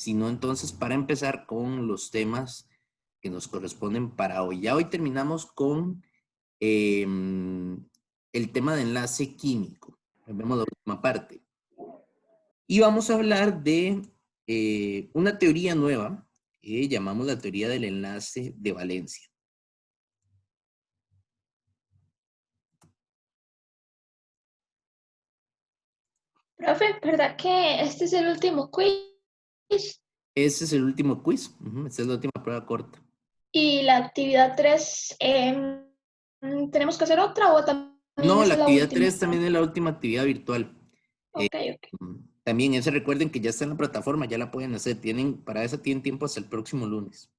sino entonces para empezar con los temas que nos corresponden para hoy. Ya hoy terminamos con el tema de enlace químico. Vemos la última parte. Y vamos a hablar de una teoría nueva que llamamos la teoría del enlace de valencia. Profe, ¿verdad que este es el último quiz? Ese es el último quiz. Esta es la última prueba corta. Y la actividad 3, ¿tenemos que hacer otra o también No, la esa es la actividad última? 3 también es la última actividad virtual. Ok. También ese recuerden que ya está en la plataforma, ya la pueden hacer. Para eso tienen tiempo hasta el próximo lunes.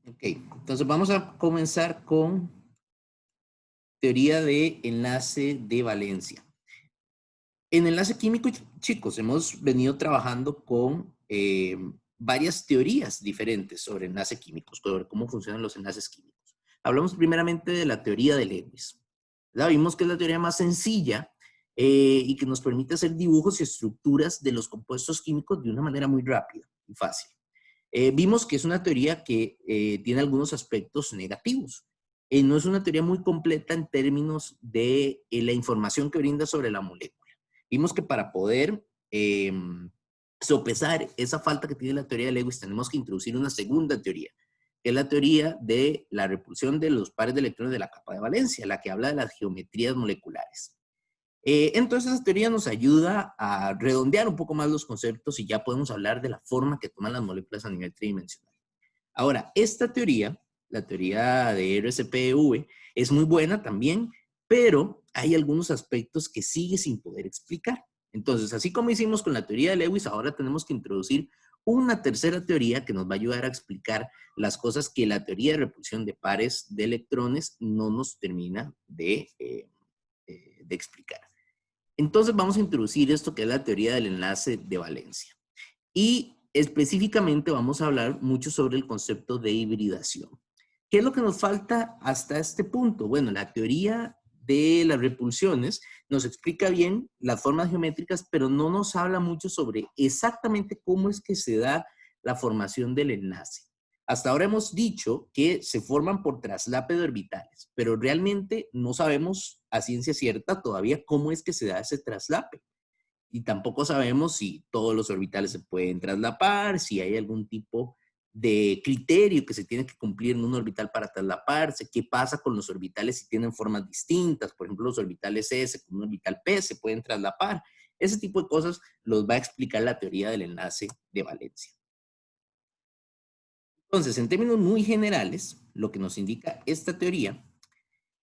Ok, entonces vamos a comenzar con teoría de enlace de valencia. En enlace químico, chicos, hemos venido trabajando con varias teorías diferentes sobre enlaces químicos, sobre cómo funcionan los enlaces químicos. Hablamos primeramente de la teoría de Lewis. Vimos que es la teoría más sencilla y que nos permite hacer dibujos y estructuras de los compuestos químicos de una manera muy rápida y fácil. Vimos que es una teoría que tiene algunos aspectos negativos. No es una teoría muy completa en términos de la información que brinda sobre la molécula. Vimos que para poder sopesar esa falta que tiene la teoría de Lewis, tenemos que introducir una segunda teoría, que es la teoría de la repulsión de los pares de electrones de la capa de valencia, la que habla de las geometrías moleculares. Entonces esa teoría nos ayuda a redondear un poco más los conceptos y ya podemos hablar de la forma que toman las moléculas a nivel tridimensional. Ahora, esta teoría, la teoría de RCPV, es muy buena también, pero hay algunos aspectos que sigue sin poder explicar. Entonces, así como hicimos con la teoría de Lewis, ahora tenemos que introducir una tercera teoría que nos va a ayudar a explicar las cosas que la teoría de repulsión de pares de electrones no nos termina de explicar. Entonces vamos a introducir esto que es la teoría del enlace de valencia. Y específicamente vamos a hablar mucho sobre el concepto de hibridación. ¿Qué es lo que nos falta hasta este punto? Bueno, la teoría de las repulsiones nos explica bien las formas geométricas, pero no nos habla mucho sobre exactamente cómo es que se da la formación del enlace. Hasta ahora hemos dicho que se forman por traslape de orbitales, pero realmente no sabemos a ciencia cierta todavía cómo es que se da ese traslape. Y tampoco sabemos si todos los orbitales se pueden traslapar, si hay algún tipo de criterio que se tiene que cumplir en un orbital para traslaparse, qué pasa con los orbitales si tienen formas distintas, por ejemplo los orbitales S con un orbital P se pueden traslapar. Ese tipo de cosas los va a explicar la teoría del enlace de valencia. Entonces, en términos muy generales, lo que nos indica esta teoría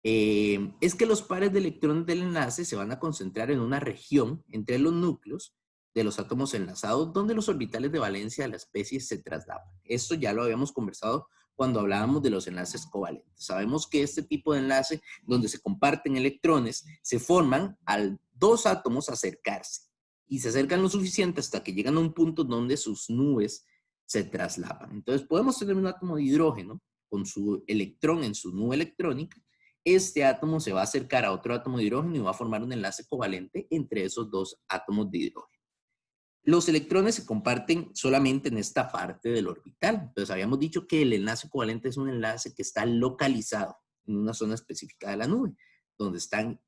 es que los pares de electrones del enlace se van a concentrar en una región entre los núcleos de los átomos enlazados donde los orbitales de valencia de la especie se traslapan. Esto ya lo habíamos conversado cuando hablábamos de los enlaces covalentes. Sabemos que este tipo de enlace donde se comparten electrones se forman al dos átomos acercarse y se acercan lo suficiente hasta que llegan a un punto donde sus nubes se traslapan. Entonces podemos tener un átomo de hidrógeno con su electrón en su nube electrónica. Este átomo se va a acercar a otro átomo de hidrógeno y va a formar un enlace covalente entre esos dos átomos de hidrógeno. Los electrones se comparten solamente en esta parte del orbital. Entonces habíamos dicho que el enlace covalente es un enlace que está localizado en una zona específica de la nube, donde están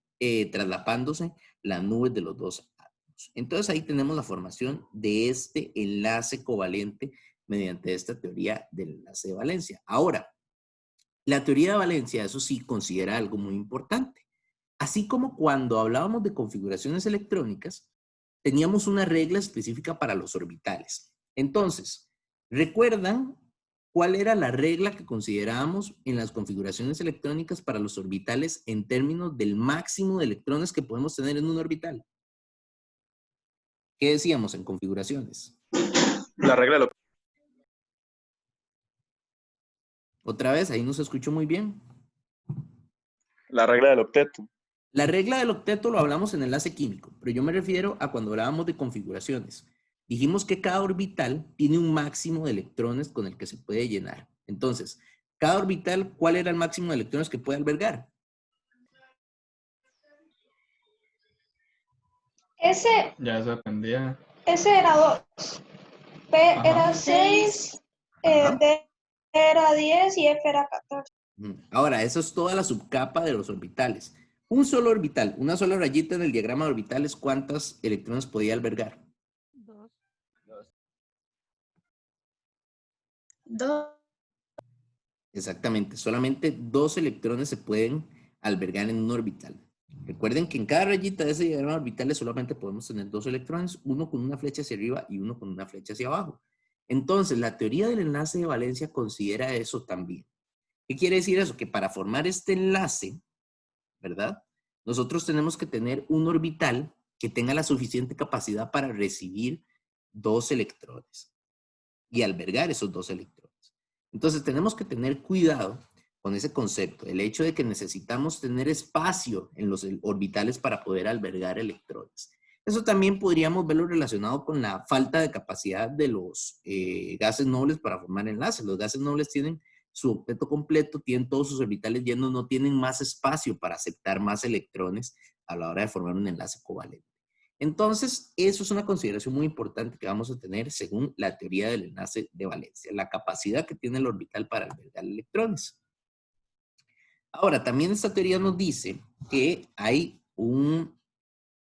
traslapándose las nubes de los dos átomos. Entonces ahí tenemos la formación de este enlace covalente mediante esta teoría del enlace de valencia. Ahora, la teoría de valencia, eso sí, considera algo muy importante. Así como cuando hablábamos de configuraciones electrónicas, teníamos una regla específica para los orbitales. Entonces, ¿recuerdan cuál era la regla que considerábamos en las configuraciones electrónicas para los orbitales en términos del máximo de electrones que podemos tener en un orbital? ¿Qué decíamos en configuraciones? La regla de lo... Otra vez, ahí no se escuchó muy bien. La regla del octeto. La regla del octeto lo hablamos en enlace químico, pero yo me refiero a cuando hablábamos de configuraciones. Dijimos que cada orbital tiene un máximo de electrones con el que se puede llenar. Entonces, cada orbital, ¿cuál era el máximo de electrones que puede albergar? S, Ya eso dependía. S era 2, P Ajá. era 6, Ajá. D era 10 y F era 14. Ahora, eso es toda la subcapa de los orbitales. Un solo orbital, una sola rayita en el diagrama de orbitales, ¿cuántos electrones podía albergar? 2. Exactamente, solamente 2 electrones se pueden albergar en un orbital. Recuerden que en cada rayita de ese diagrama de orbitales solamente podemos tener 2 electrones, uno con una flecha hacia arriba y uno con una flecha hacia abajo. Entonces, la teoría del enlace de valencia considera eso también. ¿Qué quiere decir eso? Que para formar este enlace, ¿verdad? Nosotros tenemos que tener un orbital que tenga la suficiente capacidad para recibir 2 electrones y albergar esos 2 electrones. Entonces tenemos que tener cuidado con ese concepto, el hecho de que necesitamos tener espacio en los orbitales para poder albergar electrones. Eso también podríamos verlo relacionado con la falta de capacidad de los gases nobles para formar enlaces. Los gases nobles tienen su octeto completo, tienen todos sus orbitales llenos, no tienen más espacio para aceptar más electrones a la hora de formar un enlace covalente. Entonces, eso es una consideración muy importante que vamos a tener según la teoría del enlace de valencia, la capacidad que tiene el orbital para albergar electrones. Ahora, también esta teoría nos dice que hay una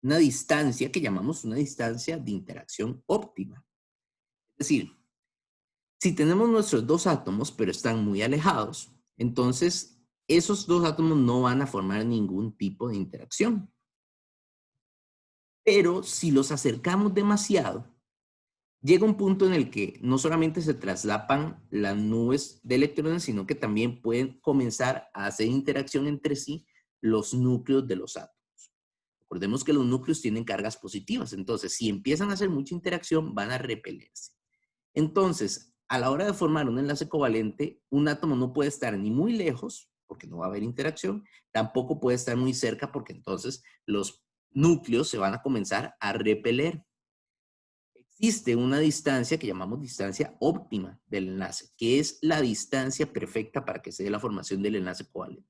distancia que llamamos una distancia de interacción óptima. Es decir, si tenemos nuestros 2 átomos, pero están muy alejados, entonces esos 2 átomos no van a formar ningún tipo de interacción. Pero si los acercamos demasiado, llega un punto en el que no solamente se traslapan las nubes de electrones, sino que también pueden comenzar a hacer interacción entre sí los núcleos de los átomos. Recordemos que los núcleos tienen cargas positivas, entonces si empiezan a hacer mucha interacción, van a repelerse. Entonces, a la hora de formar un enlace covalente, un átomo no puede estar ni muy lejos, porque no va a haber interacción, tampoco puede estar muy cerca, porque entonces los núcleos se van a comenzar a repeler. Existe una distancia que llamamos distancia óptima del enlace, que es la distancia perfecta para que se dé la formación del enlace covalente.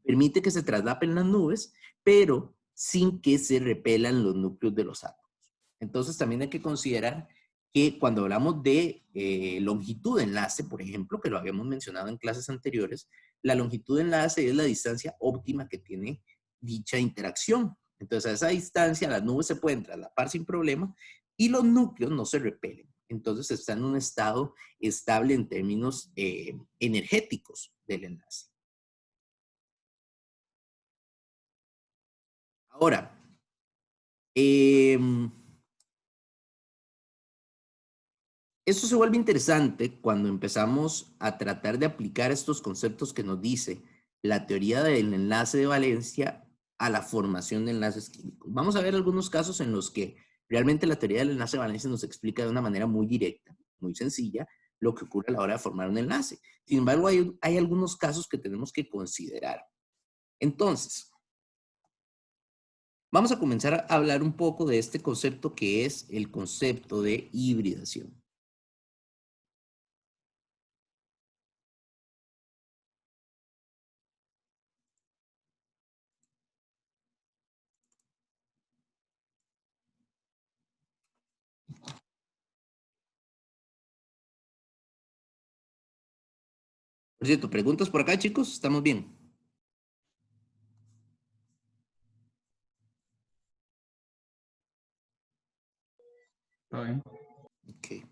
Permite que se traslapen las nubes, pero sin que se repelan los núcleos de los átomos. Entonces también hay que considerar que cuando hablamos de longitud de enlace, por ejemplo, que lo habíamos mencionado en clases anteriores, la longitud de enlace es la distancia óptima que tiene dicha interacción. Entonces a esa distancia las nubes se pueden traslapar sin problema y los núcleos no se repelen. Entonces está en un estado estable en términos energéticos del enlace. Ahora, esto se vuelve interesante cuando empezamos a tratar de aplicar estos conceptos que nos dice la teoría del enlace de valencia a la formación de enlaces químicos. Vamos a ver algunos casos en los que realmente la teoría del enlace de valencia nos explica de una manera muy directa, muy sencilla, lo que ocurre a la hora de formar un enlace. Sin embargo, hay algunos casos que tenemos que considerar. Entonces, vamos a comenzar a hablar un poco de este concepto que es el concepto de hibridación. Por cierto, preguntas por acá, chicos, ¿estamos bien? Está bien. Ok.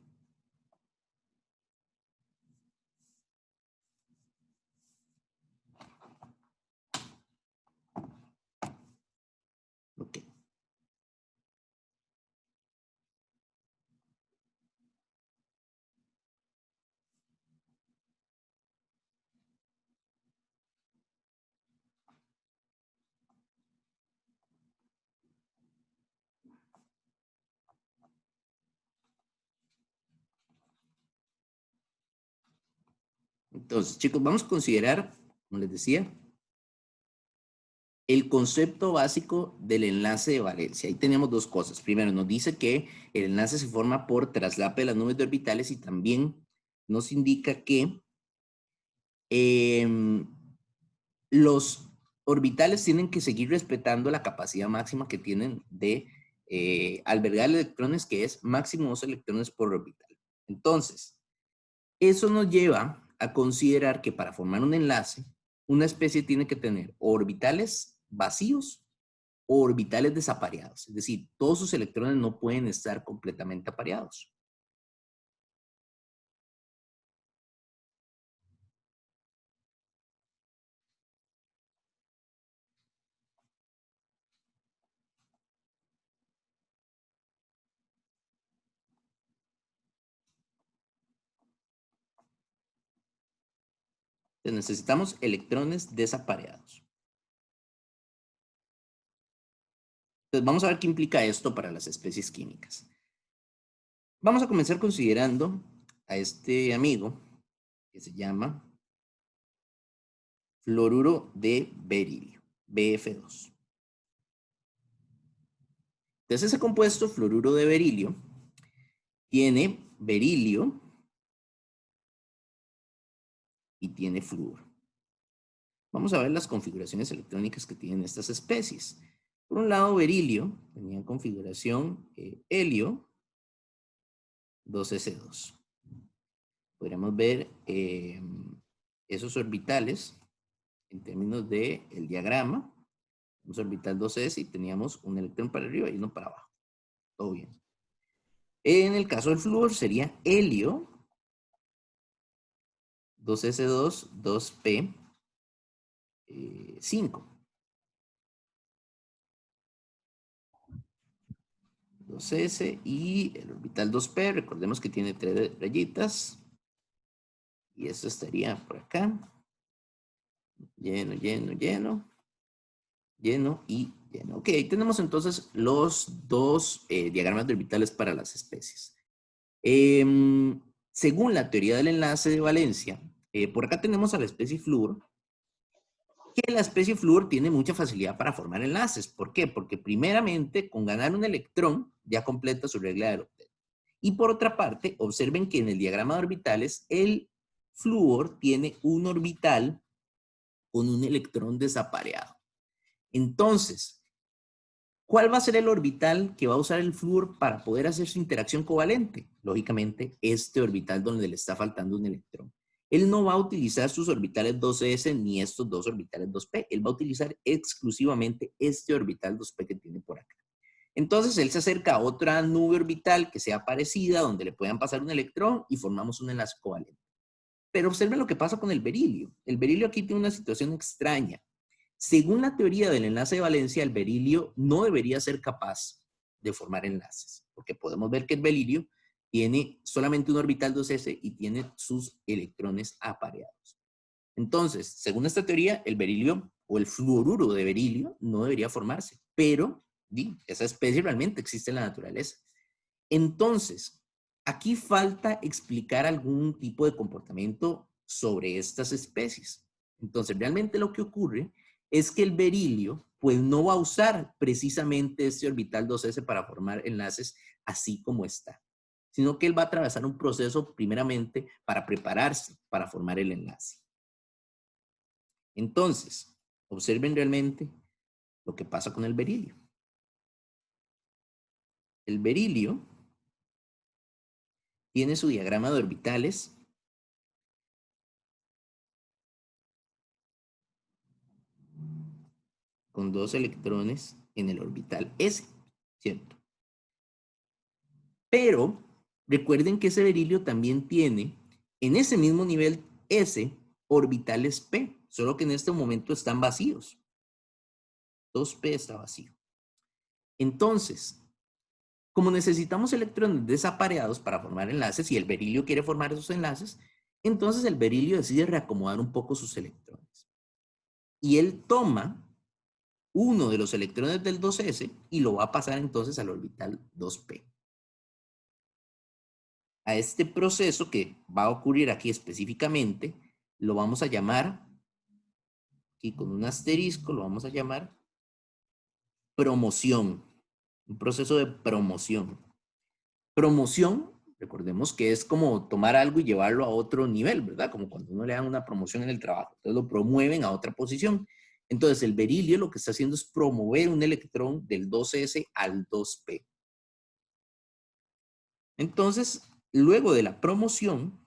Ok. Entonces, chicos, vamos a considerar, como les decía, el concepto básico del enlace de valencia. Ahí tenemos dos cosas. Primero, nos dice que el enlace se forma por traslape de las nubes de orbitales y también nos indica que los orbitales tienen que seguir respetando la capacidad máxima que tienen de albergar electrones, que es máximo 2 electrones por orbital. Entonces, eso nos lleva a considerar que para formar un enlace, una especie tiene que tener orbitales vacíos o orbitales desapareados. Es decir, todos sus electrones no pueden estar completamente apareados. Entonces necesitamos electrones desapareados. Entonces vamos a ver qué implica esto para las especies químicas. Vamos a comenzar considerando a este amigo que se llama fluoruro de berilio, BF2. Entonces ese compuesto, fluoruro de berilio, tiene berilio y tiene flúor. Vamos a ver las configuraciones electrónicas que tienen estas especies. Por un lado, berilio tenía configuración helio 2s2. Podríamos ver esos orbitales en términos del diagrama. Tenemos orbital 2s y teníamos un electrón para arriba y uno para abajo. Todo bien. En el caso del flúor sería helio 2s2, 2p, 5. 2s y el orbital 2p, recordemos que tiene 3 rayitas. Y esto estaría por acá. Lleno, lleno, lleno. Lleno y lleno. Ok, ahí tenemos entonces los dos diagramas de orbitales para las especies. Según la teoría del enlace de valencia, por acá tenemos a la especie flúor, que la especie flúor tiene mucha facilidad para formar enlaces. ¿Por qué? Porque primeramente, con ganar un electrón, ya completa su regla del octeto. Y por otra parte, observen que en el diagrama de orbitales, el flúor tiene un orbital con un electrón desapareado. Entonces, ¿cuál va a ser el orbital que va a usar el flúor para poder hacer su interacción covalente? Lógicamente, este orbital donde le está faltando un electrón. Él no va a utilizar sus orbitales 2s ni estos dos orbitales 2p. Él va a utilizar exclusivamente este orbital 2p que tiene por acá. Entonces, él se acerca a otra nube orbital que sea parecida, donde le puedan pasar un electrón y formamos un enlace covalente. Pero observen lo que pasa con el berilio. El berilio aquí tiene una situación extraña. Según la teoría del enlace de valencia, el berilio no debería ser capaz de formar enlaces, porque podemos ver que el berilio tiene solamente un orbital 2s y tiene sus electrones apareados. Entonces, según esta teoría, el berilio o el fluoruro de berilio no debería formarse, pero esa especie realmente existe en la naturaleza. Entonces, aquí falta explicar algún tipo de comportamiento sobre estas especies. Entonces, realmente lo que ocurre es que el berilio pues no va a usar precisamente este orbital 2s para formar enlaces así como está, sino que él va a atravesar un proceso primeramente para prepararse para formar el enlace. Entonces, observen realmente lo que pasa con el berilio. El berilio tiene su diagrama de orbitales con 2 electrones en el orbital S, ¿cierto? Pero recuerden que ese berilio también tiene en ese mismo nivel S orbitales P, solo que en este momento están vacíos. 2P está vacío. Entonces, como necesitamos electrones desapareados para formar enlaces y el berilio quiere formar esos enlaces, entonces el berilio decide reacomodar un poco sus electrones. Y él toma uno de los electrones del 2s y lo va a pasar entonces al orbital 2p. A este proceso que va a ocurrir aquí específicamente, lo vamos a llamar, aquí con un asterisco, lo vamos a llamar promoción. Un proceso de promoción. Promoción, recordemos que es como tomar algo y llevarlo a otro nivel, ¿verdad? Como cuando uno le dan una promoción en el trabajo. Entonces lo promueven a otra posición. Entonces, el berilio lo que está haciendo es promover un electrón del 2s al 2p. Entonces, luego de la promoción,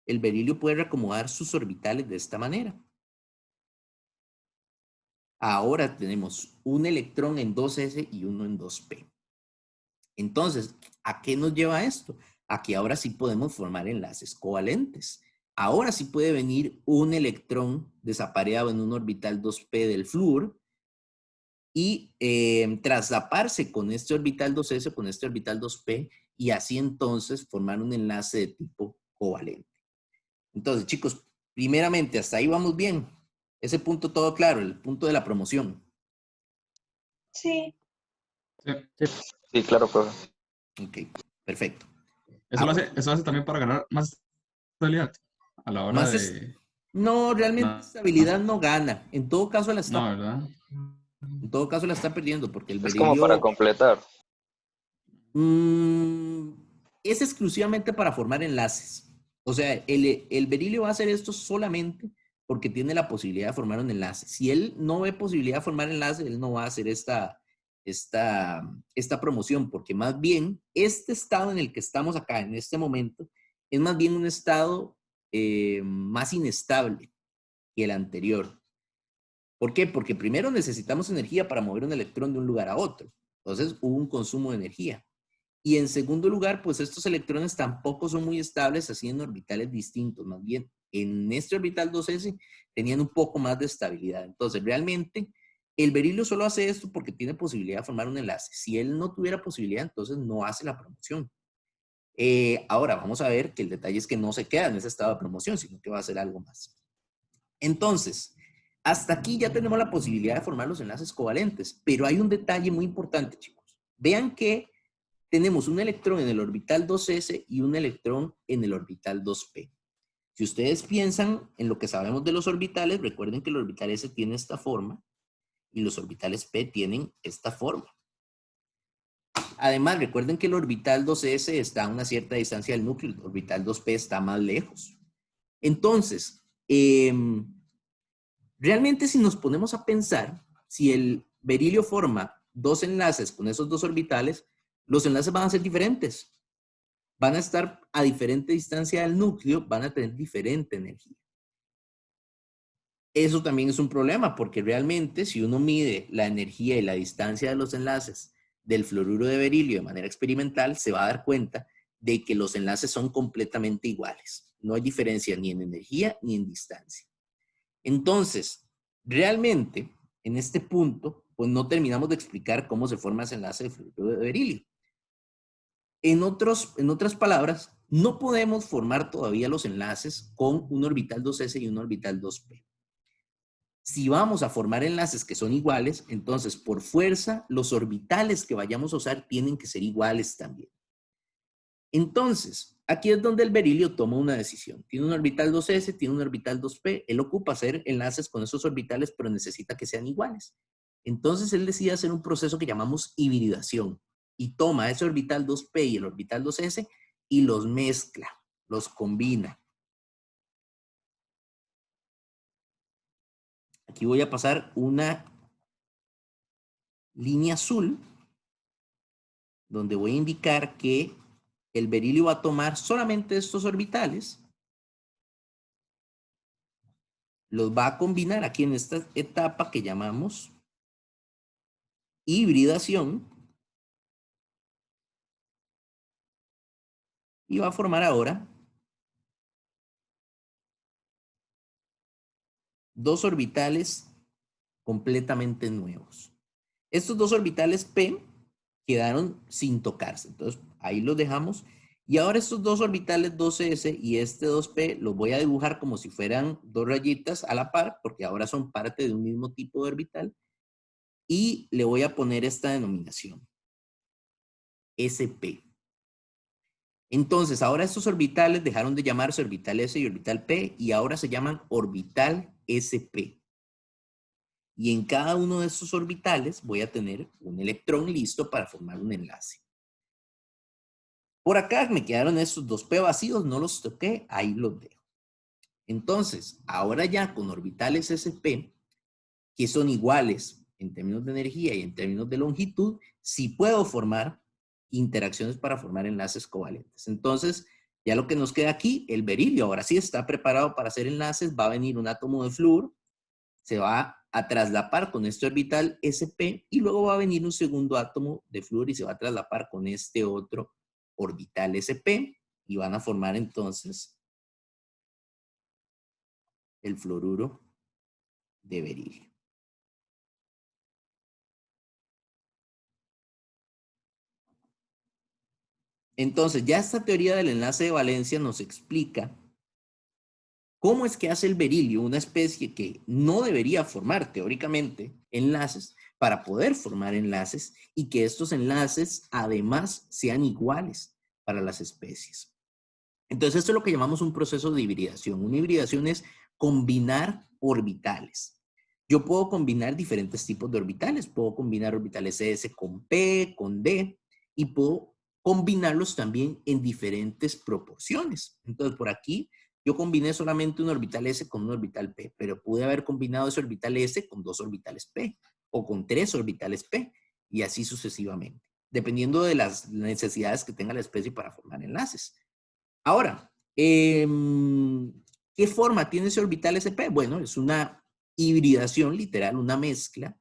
el berilio puede reacomodar sus orbitales de esta manera. Ahora tenemos un electrón en 2s y uno en 2p. Entonces, ¿a qué nos lleva esto? A que ahora sí podemos formar enlaces covalentes. Ahora sí puede venir un electrón desapareado en un orbital 2p del flúor y traslaparse con este orbital 2s, con este orbital 2p, y así entonces formar un enlace de tipo covalente. Entonces, chicos, primeramente, hasta ahí vamos bien. Ese punto todo claro, el punto de la promoción. Sí. Sí. Sí, claro, profe. Ok, perfecto. Eso hace también para ganar más estabilidad a la hora Más es, de... no, realmente No, estabilidad no gana. En todo caso la no, está, ¿verdad? en todo caso la está perdiendo porque el Es como para berilio completar. mm, es exclusivamente para formar enlaces. O sea, el berilio va a hacer esto solamente porque tiene la posibilidad de formar un enlace. Si él no ve posibilidad de formar enlace, él no va a hacer esta promoción, porque más bien este estado en el que estamos acá, en este momento, es más bien un estado más inestable que el anterior. ¿Por qué? Porque primero necesitamos energía para mover un electrón de un lugar a otro. Entonces hubo un consumo de energía. Y en segundo lugar, pues estos electrones tampoco son muy estables así en orbitales distintos. Más bien, en este orbital 2s tenían un poco más de estabilidad. Entonces, realmente, el berilio solo hace esto porque tiene posibilidad de formar un enlace. Si él no tuviera posibilidad, entonces no hace la promoción. Ahora, vamos a ver que el detalle es que no se queda en ese estado de promoción, sino que va a hacer algo más. Entonces, hasta aquí ya tenemos la posibilidad de formar los enlaces covalentes, pero hay un detalle muy importante, chicos. Vean que tenemos un electrón en el orbital 2s y un electrón en el orbital 2p. Si ustedes piensan en lo que sabemos de los orbitales, recuerden que el orbital s tiene esta forma y los orbitales p tienen esta forma. Además, recuerden que el orbital 2s está a una cierta distancia del núcleo, el orbital 2p está más lejos. Entonces, realmente si nos ponemos a pensar, si el berilio forma dos enlaces con esos dos orbitales, los enlaces van a ser diferentes. Van a estar a diferente distancia del núcleo, van a tener diferente energía. Eso también es un problema, porque realmente si uno mide la energía y la distancia de los enlaces del fluoruro de berilio de manera experimental, se va a dar cuenta de que los enlaces son completamente iguales. No hay diferencia ni en energía ni en distancia. Entonces, realmente, en este punto, pues no terminamos de explicar cómo se forma ese enlace de fluoruro de berilio. En otras palabras, no podemos formar todavía los enlaces con un orbital 2s y un orbital 2p. Si vamos a formar enlaces que son iguales, entonces por fuerza los orbitales que vayamos a usar tienen que ser iguales también. Entonces, aquí es donde el berilio toma una decisión. Tiene un orbital 2s, tiene un orbital 2p. Él ocupa hacer enlaces con esos orbitales, pero necesita que sean iguales. Entonces, él decide hacer un proceso que llamamos hibridación. Y toma ese orbital 2p y el orbital 2s y los mezcla, los combina. Aquí voy a pasar una línea azul donde voy a indicar que el berilio va a tomar solamente estos orbitales, los va a combinar aquí en esta etapa que llamamos hibridación y va a formar ahora dos orbitales completamente nuevos. Estos dos orbitales P quedaron sin tocarse, entonces ahí los dejamos. Y ahora estos dos orbitales 2s y este 2p los voy a dibujar como si fueran dos rayitas a la par, porque ahora son parte de un mismo tipo de orbital. Y le voy a poner esta denominación, SP. Entonces, ahora estos orbitales dejaron de llamarse orbital S y orbital P y ahora se llaman orbital SP. Y en cada uno de estos orbitales voy a tener un electrón listo para formar un enlace. Por acá me quedaron estos dos P vacíos, no los toqué, ahí los dejo. Entonces, ahora ya con orbitales SP, que son iguales en términos de energía y en términos de longitud, sí puedo formar interacciones para formar enlaces covalentes. Entonces, ya lo que nos queda aquí, el berilio, ahora sí está preparado para hacer enlaces, va a venir un átomo de flúor, se va a traslapar con este orbital sp y luego va a venir un segundo átomo de flúor y se va a traslapar con este otro orbital sp y van a formar entonces el fluoruro de berilio. Entonces, ya esta teoría del enlace de valencia nos explica cómo es que hace el berilio, una especie que no debería formar teóricamente enlaces, para poder formar enlaces y que estos enlaces además sean iguales para las especies. Entonces, esto es lo que llamamos un proceso de hibridación. Una hibridación es combinar orbitales. Yo puedo combinar diferentes tipos de orbitales. Puedo combinar orbitales S con P, con D, y puedo combinarlos también en diferentes proporciones. Entonces, por aquí yo combiné solamente un orbital S con un orbital P, pero pude haber combinado ese orbital S con 2 orbitales P, o con 3 orbitales P, y así sucesivamente, dependiendo de las necesidades que tenga la especie para formar enlaces. Ahora, ¿qué forma tiene ese orbital SP? Bueno, es una hibridación literal, una mezcla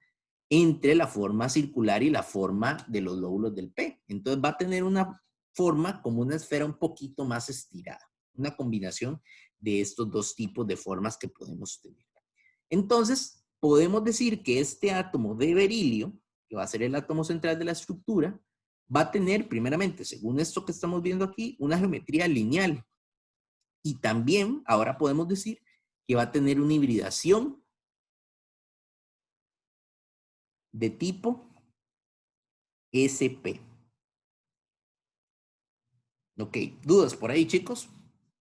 entre la forma circular y la forma de los lóbulos del P. Entonces va a tener una forma como una esfera un poquito más estirada, una combinación de estos dos tipos de formas que podemos tener. Entonces, podemos decir que este átomo de berilio, que va a ser el átomo central de la estructura, va a tener, primeramente, según esto que estamos viendo aquí, una geometría lineal. Y también, ahora podemos decir que va a tener una hibridación de tipo SP. Ok, ¿dudas por ahí, chicos?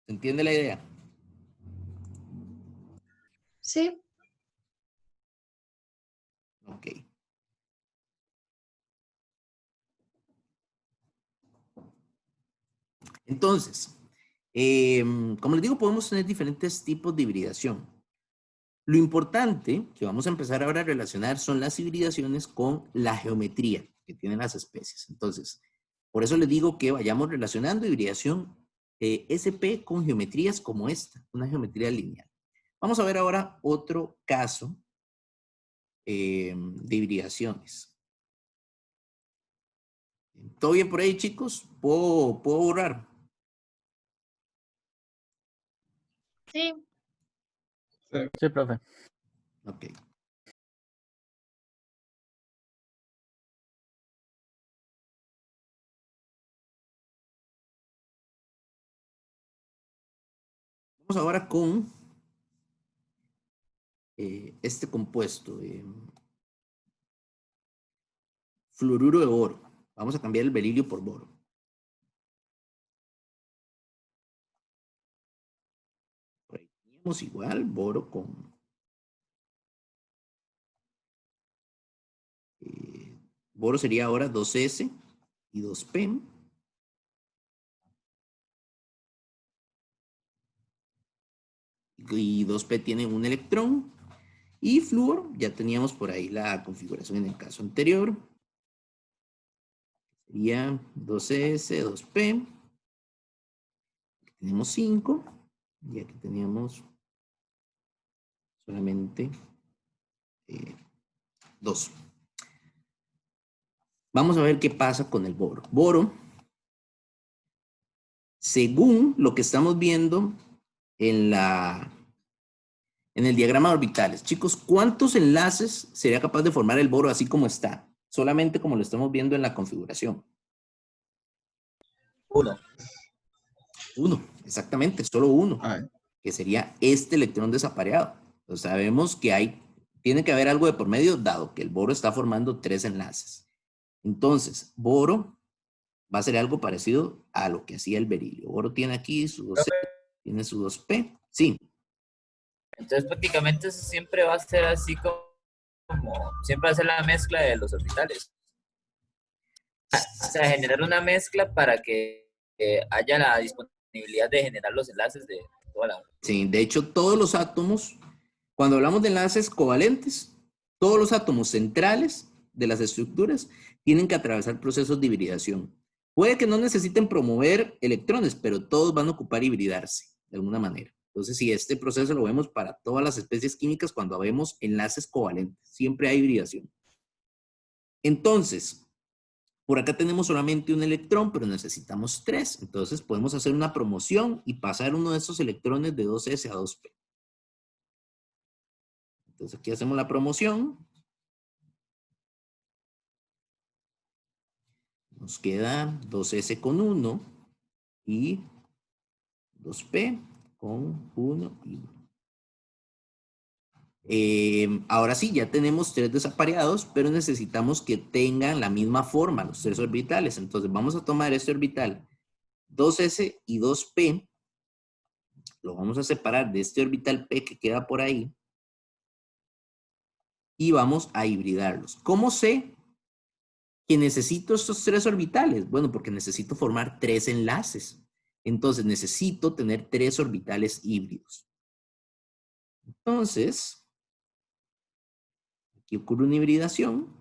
¿Se entiende la idea? Sí. Ok. Entonces, como les digo, podemos tener diferentes tipos de hibridación. Lo importante que vamos a empezar ahora a relacionar son las hibridaciones con la geometría que tienen las especies. Entonces, por eso les digo que vayamos relacionando hibridación SP con geometrías como esta, una geometría lineal. Vamos a ver ahora otro caso de hibridaciones. ¿Todo bien por ahí, chicos? ¿Puedo borrar? Sí. Sí, profe. Ok. Vamos ahora con este compuesto, fluoruro de boro. Vamos a cambiar el berilio por boro. Por ahí teníamos igual boro con boro sería ahora 2S y 2P. Y 2P tiene un electrón. Y flúor, ya teníamos por ahí la configuración en el caso anterior. Sería 2S, 2P. Aquí tenemos 5. Y aquí teníamos solamente 2. Vamos a ver qué pasa con el boro. Boro, según lo que estamos viendo en el diagrama de orbitales. Chicos, ¿cuántos enlaces sería capaz de formar el boro así como está? Solamente como lo estamos viendo en la configuración. 1. 1, exactamente, solo 1, Ay, que sería este electrón desapareado. Entonces sabemos que tiene que haber algo de por medio, dado que el boro está formando 3 enlaces. Entonces, boro va a ser algo parecido a lo que hacía el berilio. Boro tiene aquí su 2C, tiene su 2P. Sí. Entonces prácticamente eso siempre va a ser así como siempre va a ser la mezcla de los orbitales. O sea, generar una mezcla para que haya la disponibilidad de generar los enlaces de toda la... Sí, de hecho todos los átomos, cuando hablamos de enlaces covalentes, Todos los átomos centrales de las estructuras tienen que atravesar procesos de hibridación. Puede que no necesiten promover electrones, pero todos van a ocupar hibridarse de alguna manera. Entonces, si este proceso lo vemos para todas las especies químicas cuando vemos enlaces covalentes, siempre hay hibridación. Entonces, por acá tenemos solamente un electrón, pero necesitamos 3. Entonces, podemos hacer una promoción y pasar uno de esos electrones de 2s a 2p. Entonces, aquí hacemos la promoción. Nos queda 2s con 1 y 2p con 1 y 1. Ahora sí, ya tenemos 3 desapareados, pero necesitamos que tengan la misma forma, los 3 orbitales. Entonces vamos a tomar este orbital 2s y 2p, lo vamos a separar de este orbital p que queda por ahí, y vamos a hibridarlos. ¿Cómo sé que necesito estos 3 orbitales? Bueno, porque necesito formar 3 enlaces. Entonces necesito tener 3 orbitales híbridos. Entonces, aquí ocurre una hibridación.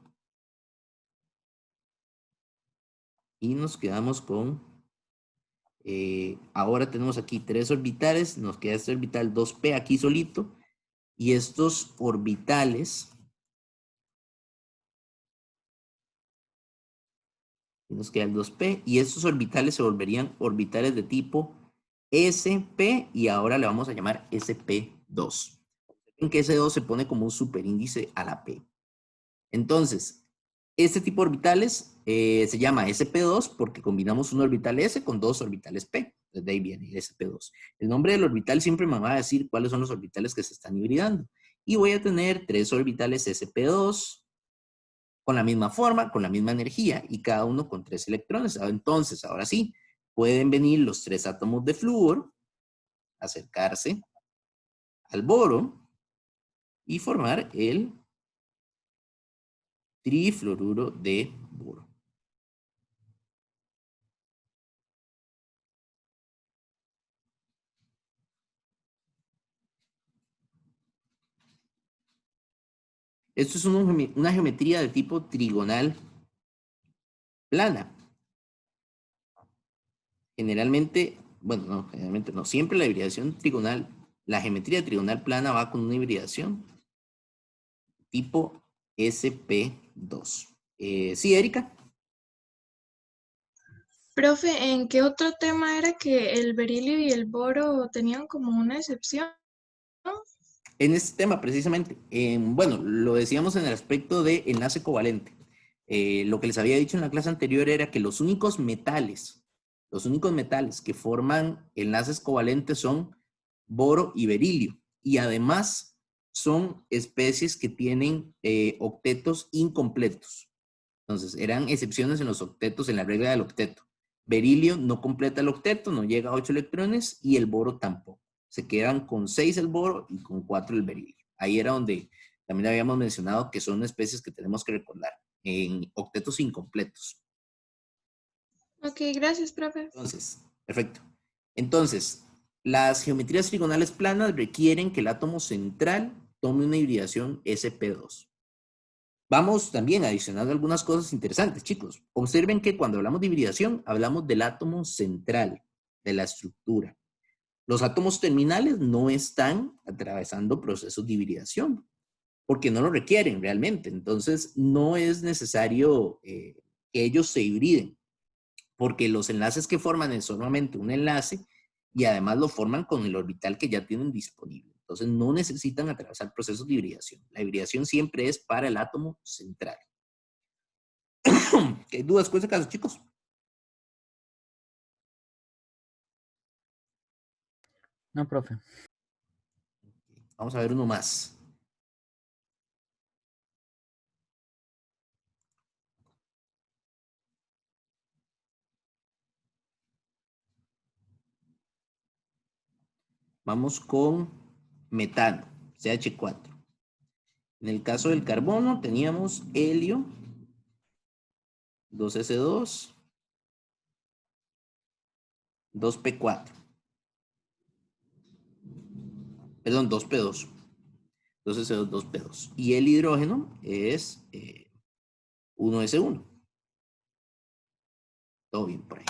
Y nos quedamos con, ahora tenemos aquí 3 orbitales, nos queda este orbital 2p aquí solito, y estos orbitales, y nos queda el 2p, y estos orbitales se volverían orbitales de tipo sp, y ahora le vamos a llamar sp2. En que S2 se pone como un superíndice a la p. Entonces, este tipo de orbitales se llama sp2 porque combinamos un orbital s con 2 orbitales p. De ahí viene el sp2. El nombre del orbital siempre me va a decir cuáles son los orbitales que se están hibridando. Y voy a tener 3 orbitales sp2 con la misma forma, con la misma energía y cada uno con 3 electrones. Entonces, ahora sí, pueden venir los 3 átomos de flúor, acercarse al boro y formar el trifluoruro de boro. Esto es una geometría de tipo trigonal plana. Generalmente, bueno, no, generalmente no. Siempre la hibridación trigonal, la geometría trigonal plana va con una hibridación tipo sp2. ¿Sí, Erika? Profe, ¿en qué otro tema era que el berilio y el boro tenían como una excepción? En este tema, precisamente. Bueno, lo decíamos en el aspecto de enlace covalente. Lo que les había dicho en la clase anterior era que los únicos metales que forman enlaces covalentes son boro y berilio. Y además son especies que tienen octetos incompletos. Entonces, eran excepciones en los octetos, en la regla del octeto. Berilio no completa el octeto, no llega a 8 electrones, y el boro tampoco. Se quedan con 6 el boro y con 4 el berilio. Ahí era donde también habíamos mencionado que son especies que tenemos que recordar, en octetos incompletos. Ok, gracias, profe. Entonces, perfecto. Entonces, las geometrías trigonales planas requieren que el átomo central tome una hibridación sp2. Vamos también adicionando algunas cosas interesantes, chicos. Observen que cuando hablamos de hibridación, hablamos del átomo central, de la estructura. Los átomos terminales no están atravesando procesos de hibridación, porque no lo requieren realmente. Entonces, no es necesario que ellos se hibriden, porque los enlaces que forman es solamente un enlace y además lo forman con el orbital que ya tienen disponible. Entonces no necesitan atravesar procesos de hibridación. La hibridación siempre es para el átomo central. ¿Qué dudas con ese caso, chicos? No, profe. Vamos a ver uno más. Vamos con metano, CH4. En el caso del carbono teníamos helio, 2s2, 2p4. Perdón, 2p2. 2s2, 2p2. Y el hidrógeno es 1s1. Todo bien por ahí.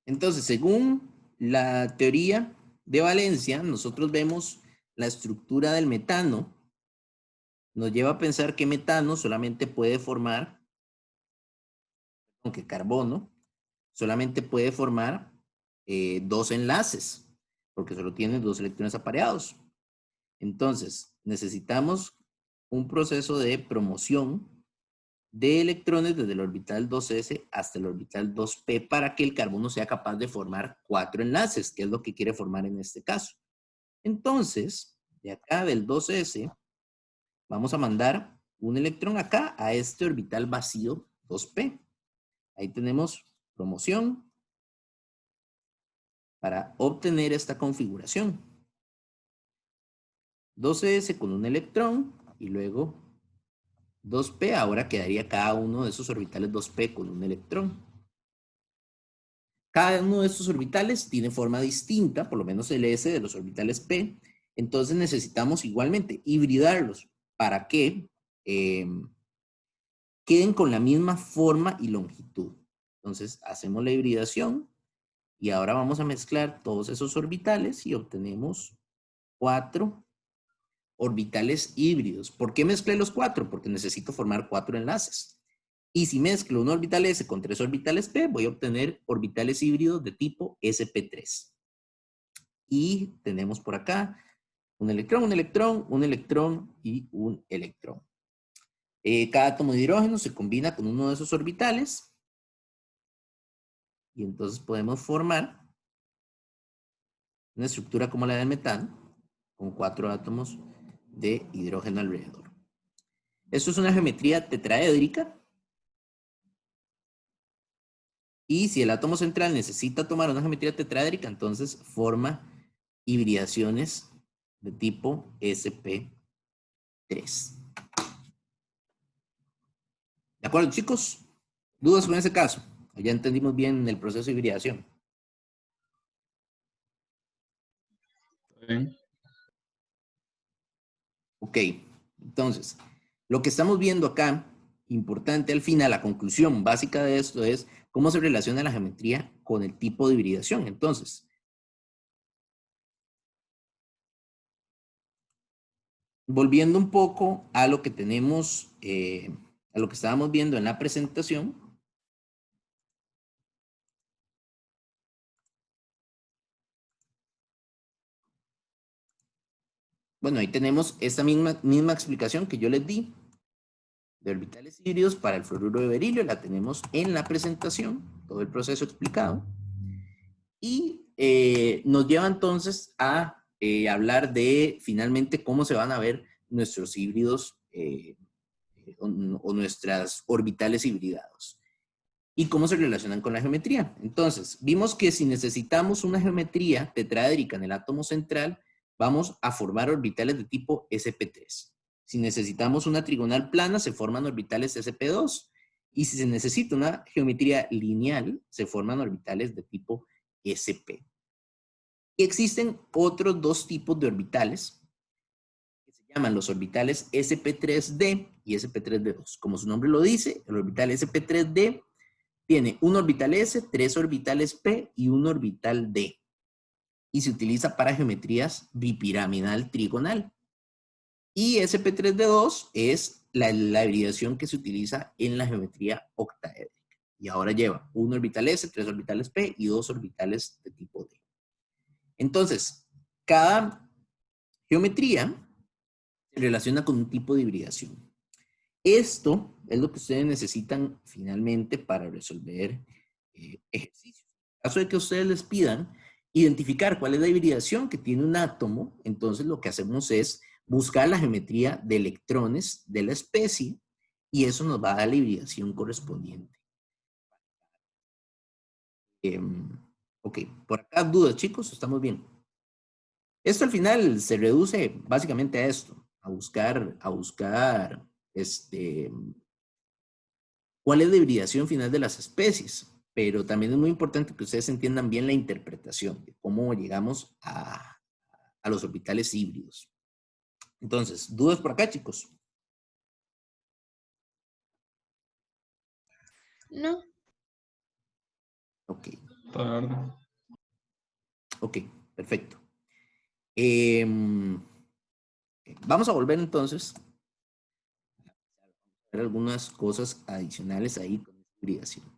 Entonces, según la teoría de valencia, nosotros vemos la estructura del metano. Nos lleva a pensar que metano solamente puede formar, aunque carbono, solamente puede formar 2 enlaces, porque solo tiene 2 electrones apareados. Entonces, necesitamos un proceso de promoción de electrones desde el orbital 2s hasta el orbital 2p para que el carbono sea capaz de formar 4 enlaces, que es lo que quiere formar en este caso. Entonces, de acá del 2s, vamos a mandar un electrón acá a este orbital vacío 2p. Ahí tenemos promoción para obtener esta configuración. 2s con un electrón y luego 2p, ahora quedaría cada uno de esos orbitales 2p con un electrón. Cada uno de estos orbitales tiene forma distinta, por lo menos el S de los orbitales p. Entonces necesitamos igualmente hibridarlos para que queden con la misma forma y longitud. Entonces hacemos la hibridación y ahora vamos a mezclar todos esos orbitales y obtenemos 4 orbitales híbridos. ¿Por qué mezclé los 4? Porque necesito formar 4 enlaces. Y si mezclo un orbital S con 3 orbitales P, voy a obtener orbitales híbridos de tipo sp3. Y tenemos por acá un electrón, un electrón, un electrón y un electrón. Cada átomo de hidrógeno se combina con uno de esos orbitales. Y entonces podemos formar una estructura como la del metano, con 4 átomos de hidrógeno alrededor. Esto es una geometría tetraédrica. Y si el átomo central necesita tomar una geometría tetraédrica, entonces forma hibridaciones de tipo sp3. ¿De acuerdo, chicos? ¿Dudas con ese caso? Ya entendimos bien el proceso de hibridación. Bien. Ok, entonces, lo que estamos viendo acá, importante al final, la conclusión básica de esto es cómo se relaciona la geometría con el tipo de hibridación. Entonces, volviendo un poco a lo que tenemos, a lo que estábamos viendo en la presentación. Bueno, ahí tenemos esta misma explicación que yo les di de orbitales híbridos para el fluoruro de berilio. La tenemos en la presentación, todo el proceso explicado. Y nos lleva entonces a hablar de finalmente cómo se van a ver nuestros híbridos o nuestras orbitales hibridados. Y cómo se relacionan con la geometría. Entonces, vimos que si necesitamos una geometría tetraédrica en el átomo central, vamos a formar orbitales de tipo sp3. Si necesitamos una trigonal plana, se forman orbitales sp2. Y si se necesita una geometría lineal, se forman orbitales de tipo sp. Y existen otros 2 tipos de orbitales que se llaman los orbitales sp3d y sp3d2. Como su nombre lo dice, el orbital sp3d tiene un orbital S, 3 orbitales P y un orbital D. Y se utiliza para geometrías bipiramidal trigonal. Y sp3d2 es la hibridación que se utiliza en la geometría octaédrica. Y ahora lleva un orbital S, 3 orbitales P y 2 orbitales de tipo D. Entonces, cada geometría se relaciona con un tipo de hibridación. Esto es lo que ustedes necesitan finalmente para resolver ejercicios. En caso de que ustedes les pidan identificar cuál es la hibridación que tiene un átomo, entonces lo que hacemos es buscar la geometría de electrones de la especie y eso nos va a dar la hibridación correspondiente. Ok, por acá dudas, chicos, estamos bien. Esto al final se reduce básicamente a esto, a buscar cuál es la hibridación final de las especies. pero también es muy importante que ustedes entiendan bien la interpretación de cómo llegamos a los orbitales híbridos. Entonces, ¿dudas por acá, chicos? No. Ok, Toda la orden. ok, perfecto. Vamos a volver entonces a ver algunas cosas adicionales ahí con esta hibridación.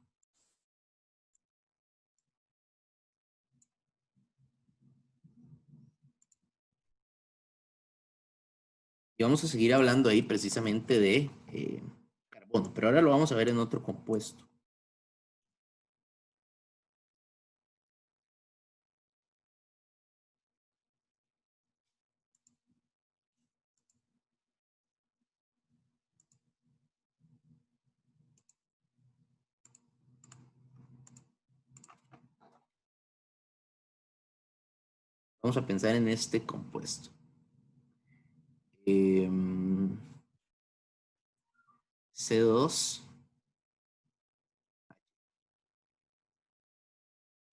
Y vamos a seguir hablando ahí precisamente de carbono, pero ahora lo vamos a ver en otro compuesto. Vamos a pensar en este compuesto. C2.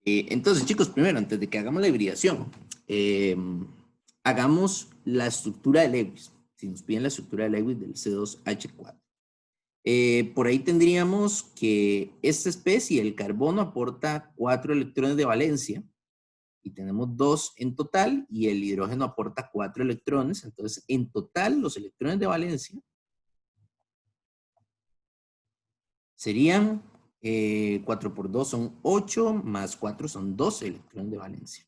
Entonces, chicos, primero, antes de que hagamos la hibridación, hagamos la estructura de Lewis. Si nos piden la estructura de Lewis del C2H4. Por ahí tendríamos que esta especie, el carbono, aporta 4 electrones de valencia. Y tenemos 2 en total, y el hidrógeno aporta 4 electrones. Entonces, en total, los electrones de valencia serían 4 por 2 son 8, más 4 son 12 electrones de valencia.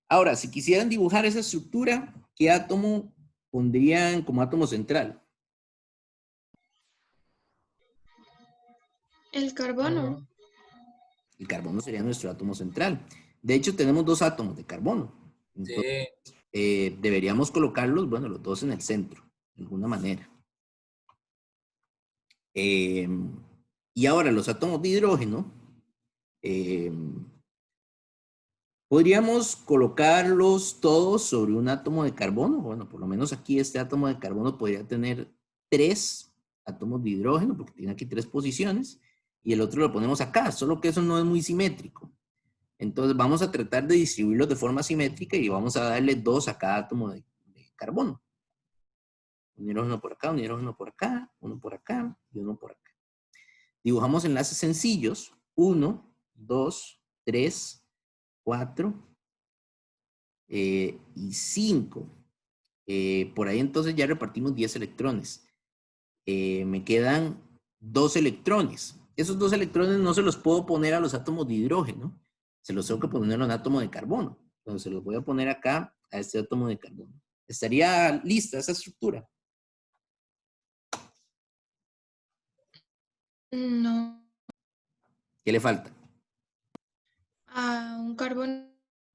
Ahora, si quisieran dibujar esa estructura, ¿qué átomo pondrían como átomo central? El carbono. El carbono sería nuestro átomo central. De hecho, tenemos 2 átomos de carbono. Entonces, deberíamos colocarlos, bueno, los 2 en el centro, de alguna manera. Y ahora, los átomos de hidrógeno, podríamos colocarlos todos sobre un átomo de carbono. Bueno, por lo menos aquí este átomo de carbono podría tener 3 átomos de hidrógeno, porque tiene aquí 3 posiciones, y el otro lo ponemos acá, solo que eso no es muy simétrico. Entonces vamos a tratar de distribuirlos de forma simétrica y vamos a darle 2 a cada átomo de carbono. Un hidrógeno por acá, un hidrógeno por acá, uno por acá y uno por acá. Dibujamos enlaces sencillos. 1, 2, 3, 4 y 5. Por ahí entonces ya repartimos 10 electrones. Me quedan 2 electrones. Esos 2 electrones no se los puedo poner a los átomos de hidrógeno. Se los tengo que poner a un átomo de carbono. Entonces se los voy a poner acá a este átomo de carbono. ¿Estaría lista esa estructura? No. ¿Qué le falta? A un carbono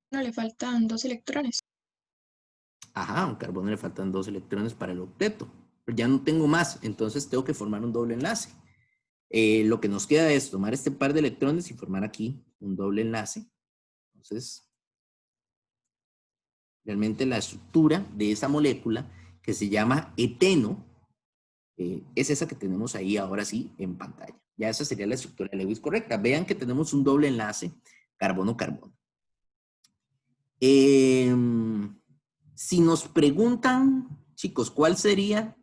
le faltan 2 electrones. Ajá, a un carbono le faltan 2 electrones para el octeto. Pero ya no tengo más, entonces tengo que formar un doble enlace. Lo que nos queda es tomar este par de electrones y formar aquí un doble enlace. Entonces, realmente la estructura de esa molécula que se llama eteno es esa que tenemos ahí ahora sí en pantalla. Ya esa sería la estructura de Lewis correcta. Vean que tenemos un doble enlace carbono-carbono. Si nos preguntan, chicos, ¿cuál sería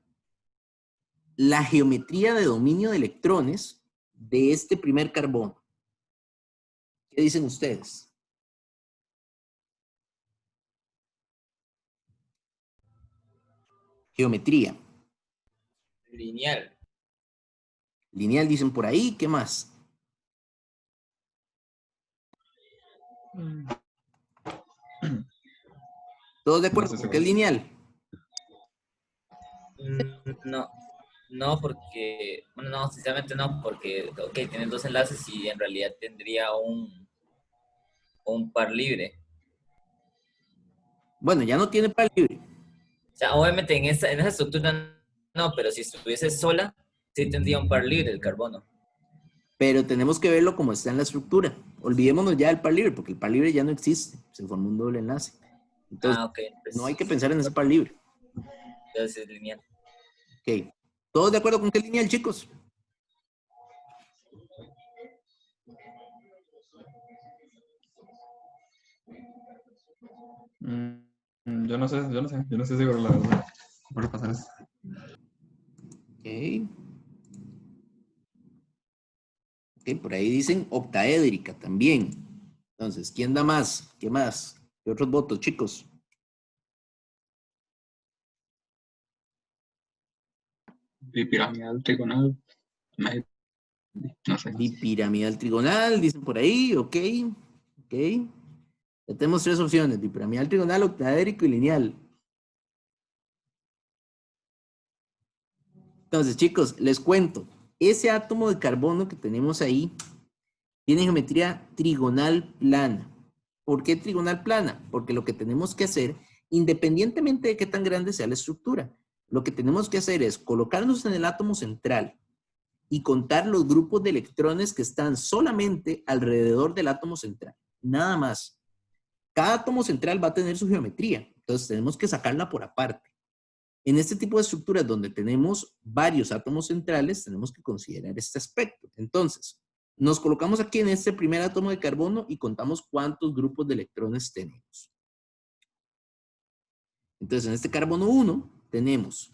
la geometría de dominio de electrones de este primer carbono? ¿Qué dicen ustedes? Geometría. Lineal. Lineal dicen por ahí, ¿qué más? ¿Todos de acuerdo con qué es lineal? No, porque, bueno, no, sinceramente no, porque, ok, tienen 2 enlaces y en realidad tendría un par libre. Bueno, ya no tiene par libre. O sea, obviamente en esa estructura no, pero si estuviese sola, sí tendría un par libre el carbono. Pero tenemos que verlo como está en la estructura. Olvidémonos ya del par libre, porque el par libre ya no existe. Se formó un doble enlace. Entonces, Ok, pues, no hay que pensar en ese par libre. entonces es lineal. Ok. ¿Todos de acuerdo con qué es lineal, chicos? Yo no sé, yo no estoy seguro, la verdad. Puede pasar esto. Ok. Ok, por ahí dicen octaédrica también. Entonces, ¿quién da más? ¿Qué más? ¿Qué otros votos, chicos? Bipiramidal, trigonal, no sé. Bipiramidal trigonal, dicen por ahí, ok. Ok. Ya tenemos tres opciones, bipiramidal trigonal, octaédrico y lineal. Entonces, chicos, les cuento. Ese átomo de carbono que tenemos ahí tiene geometría trigonal plana. ¿Por qué trigonal plana? Porque lo que tenemos que hacer, independientemente de qué tan grande sea la estructura, lo que tenemos que hacer es colocarnos en el átomo central y contar los grupos de electrones que están solamente alrededor del átomo central. Nada más. Cada átomo central va a tener su geometría, entonces tenemos que sacarla por aparte. En este tipo de estructuras donde tenemos varios átomos centrales, tenemos que considerar este aspecto. Entonces, nos colocamos aquí en este primer átomo de carbono y contamos cuántos grupos de electrones tenemos. Entonces, en este carbono 1 tenemos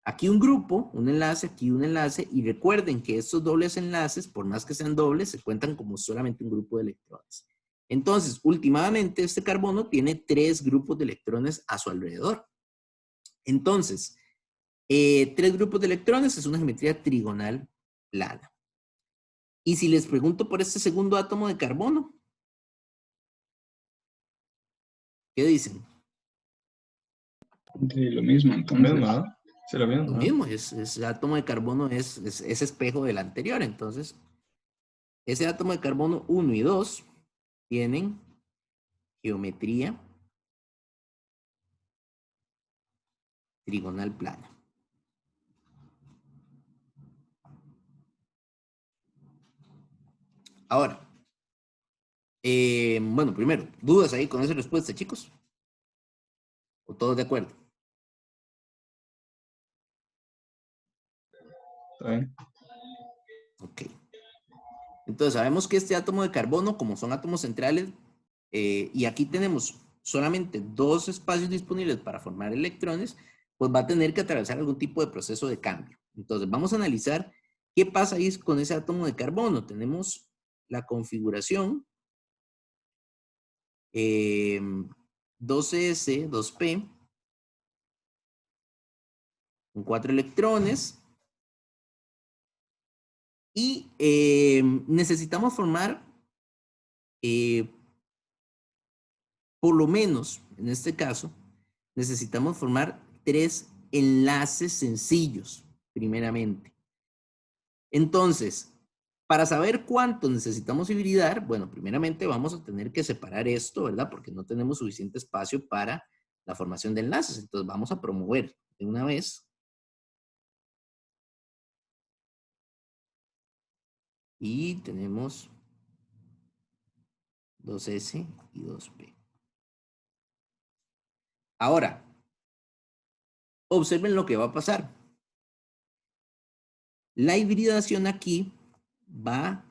aquí un grupo, un enlace, aquí un enlace, y recuerden que estos dobles enlaces, por más que sean dobles, se cuentan como solamente un grupo de electrones. Entonces, últimamente, este carbono tiene 3 grupos de electrones a su alrededor. Entonces, 3 grupos de electrones es una geometría trigonal plana. Y si les pregunto por este segundo átomo de carbono, ¿qué dicen? De lo mismo, Lo entonces. mismo, ¿no? Sí, lo mismo, Lo ¿no? mismo, ese átomo de carbono es espejo del anterior. Entonces, ese átomo de carbono 1 y 2 tienen geometría trigonal plana. Ahora, bueno, primero, ¿dudas ahí con esa respuesta, chicos? ¿O todos de acuerdo? Está bien. Ok. Entonces, sabemos que este átomo de carbono, como son átomos centrales, y aquí tenemos solamente 2 espacios disponibles para formar electrones, pues va a tener que atravesar algún tipo de proceso de cambio. Entonces, vamos a analizar qué pasa ahí con ese átomo de carbono. Tenemos la configuración 2s, 2p, con 4 electrones, y necesitamos formar por lo menos, en este caso, necesitamos formar 3 enlaces sencillos, primeramente. Entonces, para saber cuánto necesitamos hibridar, bueno, primeramente vamos a tener que separar esto, ¿verdad? Porque no tenemos suficiente espacio para la formación de enlaces. Entonces, vamos a promover de una vez. Y tenemos 2S y 2P. Ahora, observen lo que va a pasar. La hibridación aquí va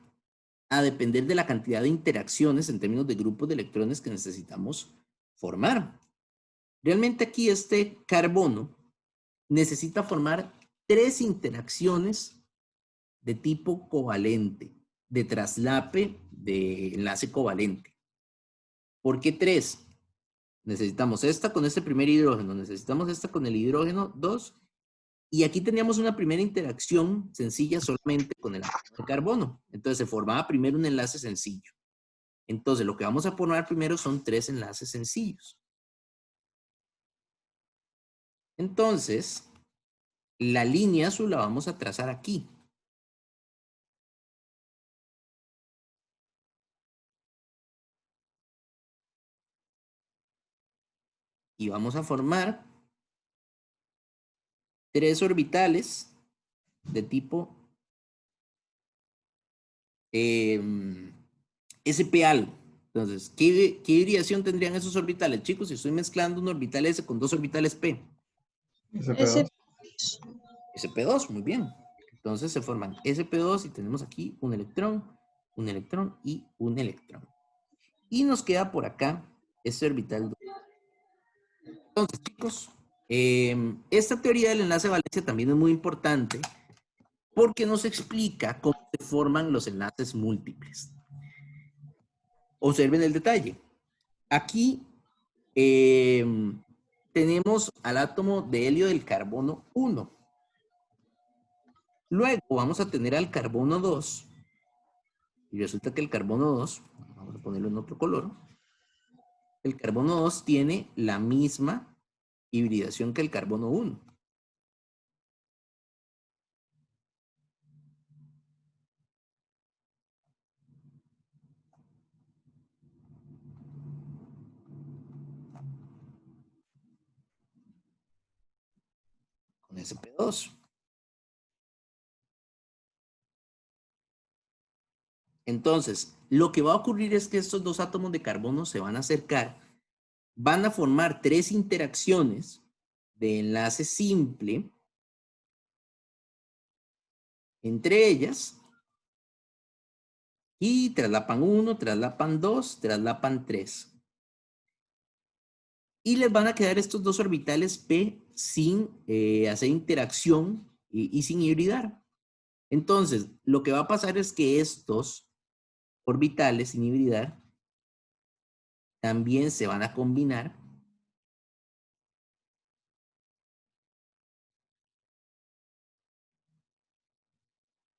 a depender de la cantidad de interacciones en términos de grupos de electrones que necesitamos formar. Realmente aquí este carbono necesita formar 3 interacciones de tipo covalente, de traslape de enlace covalente. ¿Por qué 3? Necesitamos esta con este primer hidrógeno, necesitamos esta con el hidrógeno 2, y aquí teníamos una primera interacción sencilla solamente con el átomo de carbono. Entonces se formaba primero un enlace sencillo. Entonces lo que vamos a formar primero son 3 enlaces sencillos. Entonces, la línea azul la vamos a trazar aquí. Y vamos a formar 3 orbitales de tipo SP algo. Entonces, ¿qué hibridación tendrían esos orbitales? Chicos, si estoy mezclando un orbital S con 2 orbitales P. SP2. SP2, muy bien. Entonces se forman SP2 y tenemos aquí un electrón y un electrón. Y nos queda por acá este orbital 2. Entonces, chicos, esta teoría del enlace de valencia también es muy importante porque nos explica cómo se forman los enlaces múltiples. Observen el detalle. Aquí tenemos al átomo de helio del carbono 1. Luego vamos a tener al carbono 2. Y resulta que el carbono 2, vamos a ponerlo en otro color, el carbono 2 tiene la misma hibridación que el carbono 1. Con sp2. Entonces, lo que va a ocurrir es que estos dos átomos de carbono se van a acercar, van a formar 3 interacciones de enlace simple entre ellas y traslapan 1, traslapan 2, traslapan 3. Y les van a quedar estos dos orbitales p sin hacer interacción y sin hibridar. Entonces, lo que va a pasar es que estos orbitales sin hibridar también se van a combinar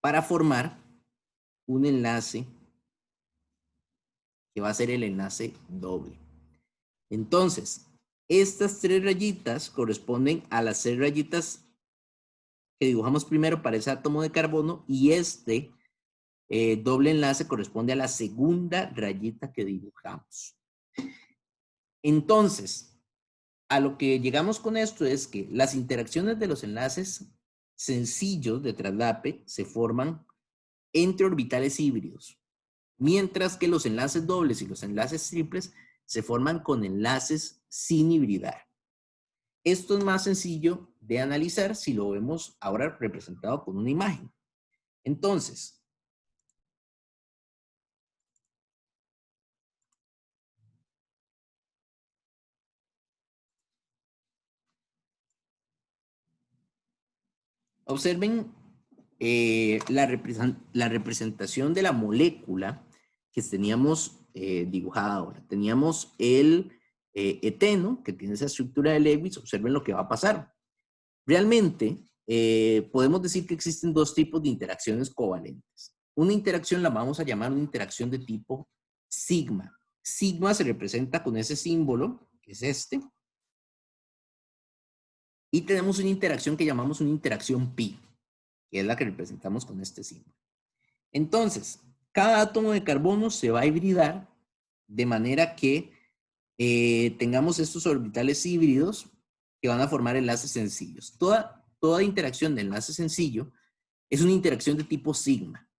para formar un enlace que va a ser el enlace doble. Entonces, estas 3 rayitas corresponden a las 3 rayitas que dibujamos primero para ese átomo de carbono y este doble enlace corresponde a la segunda rayita que dibujamos. Entonces, a lo que llegamos con esto es que las interacciones de los enlaces sencillos de traslape se forman entre orbitales híbridos, mientras que los enlaces dobles y los enlaces triples se forman con enlaces sin hibridar. Esto es más sencillo de analizar si lo vemos ahora representado con una imagen. Entonces, observen la representación de la molécula que teníamos dibujada ahora. Teníamos el eteno, que tiene esa estructura de Lewis. Observen lo que va a pasar. Realmente, podemos decir que existen 2 tipos de interacciones covalentes. Una interacción la vamos a llamar una interacción de tipo sigma. Sigma se representa con ese símbolo, que es este. Y tenemos una interacción que llamamos una interacción pi, que es la que representamos con este símbolo. Entonces, cada átomo de carbono se va a hibridar de manera que tengamos estos orbitales híbridos que van a formar enlaces sencillos. Toda interacción de enlace sencillo es una interacción de tipo sigma.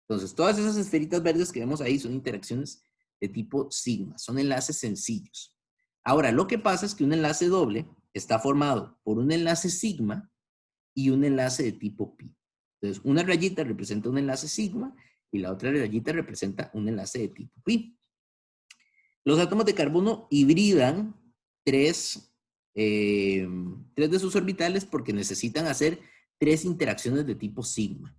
Entonces, todas esas esferitas verdes que vemos ahí son interacciones de tipo sigma, son enlaces sencillos. Ahora, lo que pasa es que un enlace doble está formado por un enlace sigma y un enlace de tipo pi. Entonces, una rayita representa un enlace sigma y la otra rayita representa un enlace de tipo pi. Los átomos de carbono hibridan 3 de sus orbitales porque necesitan hacer 3 interacciones de tipo sigma.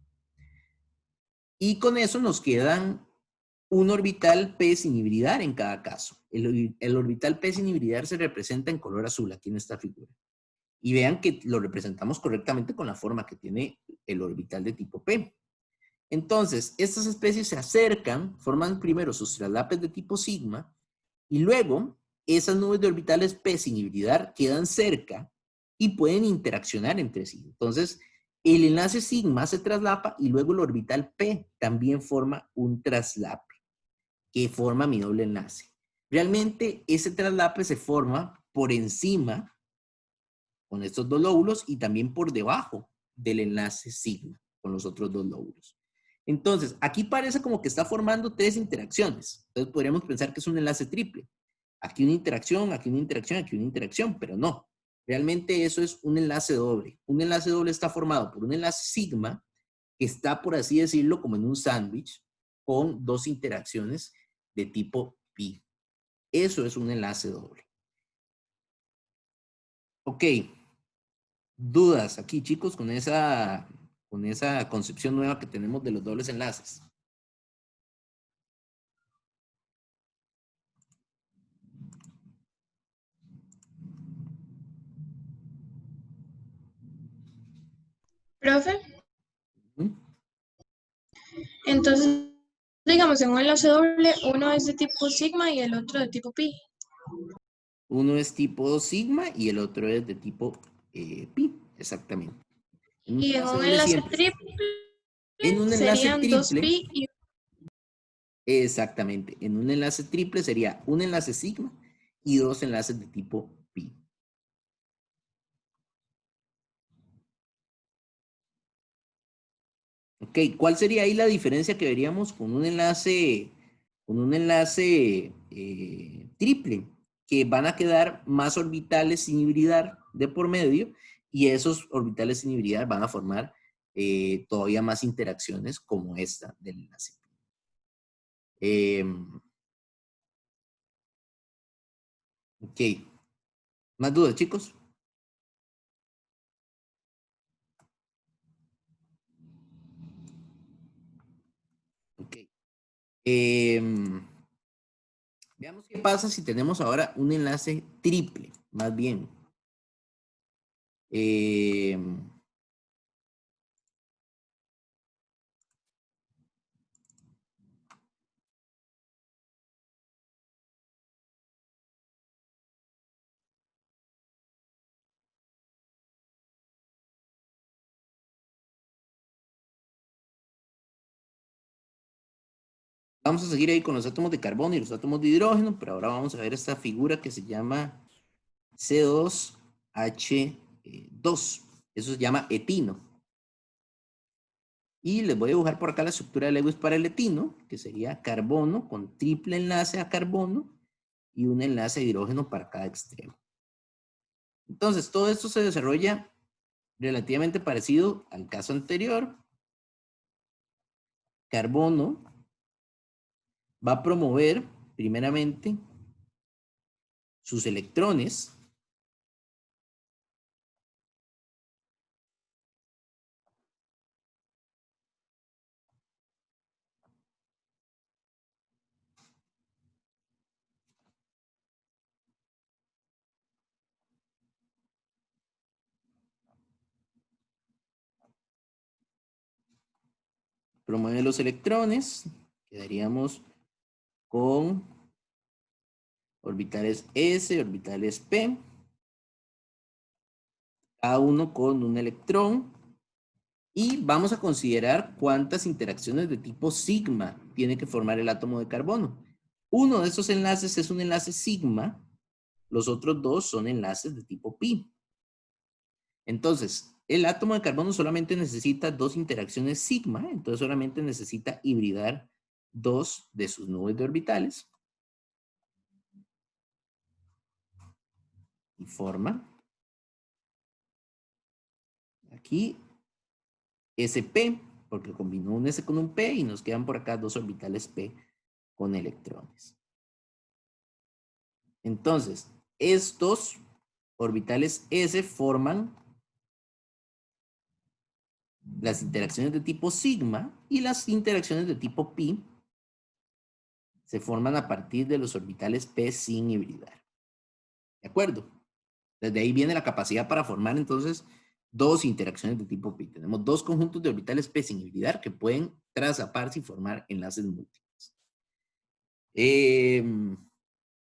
Y con eso nos quedan un orbital p sin hibridar en cada caso. El orbital p sin hibridar se representa en color azul aquí en esta figura. Y vean que lo representamos correctamente con la forma que tiene el orbital de tipo P. Entonces, estas especies se acercan, forman primero sus traslapes de tipo sigma, y luego esas nubes de orbitales P sin hibridar quedan cerca y pueden interaccionar entre sí. Entonces, el enlace sigma se traslapa y luego el orbital P también forma un traslape que forma mi doble enlace. Realmente ese traslape se forma por encima con estos 2 lóbulos y también por debajo del enlace sigma con los otros 2 lóbulos. Entonces, aquí parece como que está formando 3 interacciones. Entonces podríamos pensar que es un enlace triple. Aquí una interacción, aquí una interacción, aquí una interacción, pero no. Realmente eso es un enlace doble. Un enlace doble está formado por un enlace sigma que está, por así decirlo, como en un sándwich con 2 interacciones de tipo pi. Eso es un enlace doble. Ok. ¿Dudas aquí, chicos, con esa concepción nueva que tenemos de los dobles enlaces? Profe, ¿Mm? entonces, digamos, en un enlace doble, uno es de tipo sigma y el otro de tipo pi. Uno es tipo sigma y el otro es de tipo pi, exactamente. En un Y en enlace un doble enlace siempre. triple En un enlace serían 2 triple, pi y exactamente. En un enlace triple sería un enlace sigma y dos enlaces de tipo pi. Ok, ¿cuál sería ahí la diferencia que veríamos con un enlace triple? Que van a quedar más orbitales sin hibridar de por medio y esos orbitales sin hibridar van a formar todavía más interacciones como esta del enlace. Ok, ¿más dudas, chicos? Ok. Veamos qué pasa si tenemos ahora un enlace triple, más bien. Vamos a seguir ahí con los átomos de carbono y los átomos de hidrógeno, pero ahora vamos a ver esta figura que se llama C2H2. Eso se llama etino. Y les voy a dibujar por acá la estructura de Lewis para el etino, que sería carbono con triple enlace a carbono y un enlace de hidrógeno para cada extremo. Entonces, todo esto se desarrolla relativamente parecido al caso anterior. Carbono va a promover, primeramente, sus electrones. Promueve los electrones. Quedaríamos con orbitales S, orbitales P. Cada uno con un electrón. Y vamos a considerar cuántas interacciones de tipo sigma tiene que formar el átomo de carbono. Uno de esos enlaces es un enlace sigma. Los otros dos son enlaces de tipo pi. Entonces, el átomo de carbono solamente necesita dos interacciones sigma, entonces solamente necesita hibridar dos de sus nubes de orbitales. Y forma aquí SP, porque combinó un S con un P y nos quedan por acá dos orbitales P con electrones. Entonces, estos orbitales S forman las interacciones de tipo sigma y las interacciones de tipo pi se forman a partir de los orbitales P sin hibridar. ¿De acuerdo? Desde ahí viene la capacidad para formar entonces dos interacciones de tipo pi. Tenemos dos conjuntos de orbitales P sin hibridar que pueden trazaparse y formar enlaces múltiples.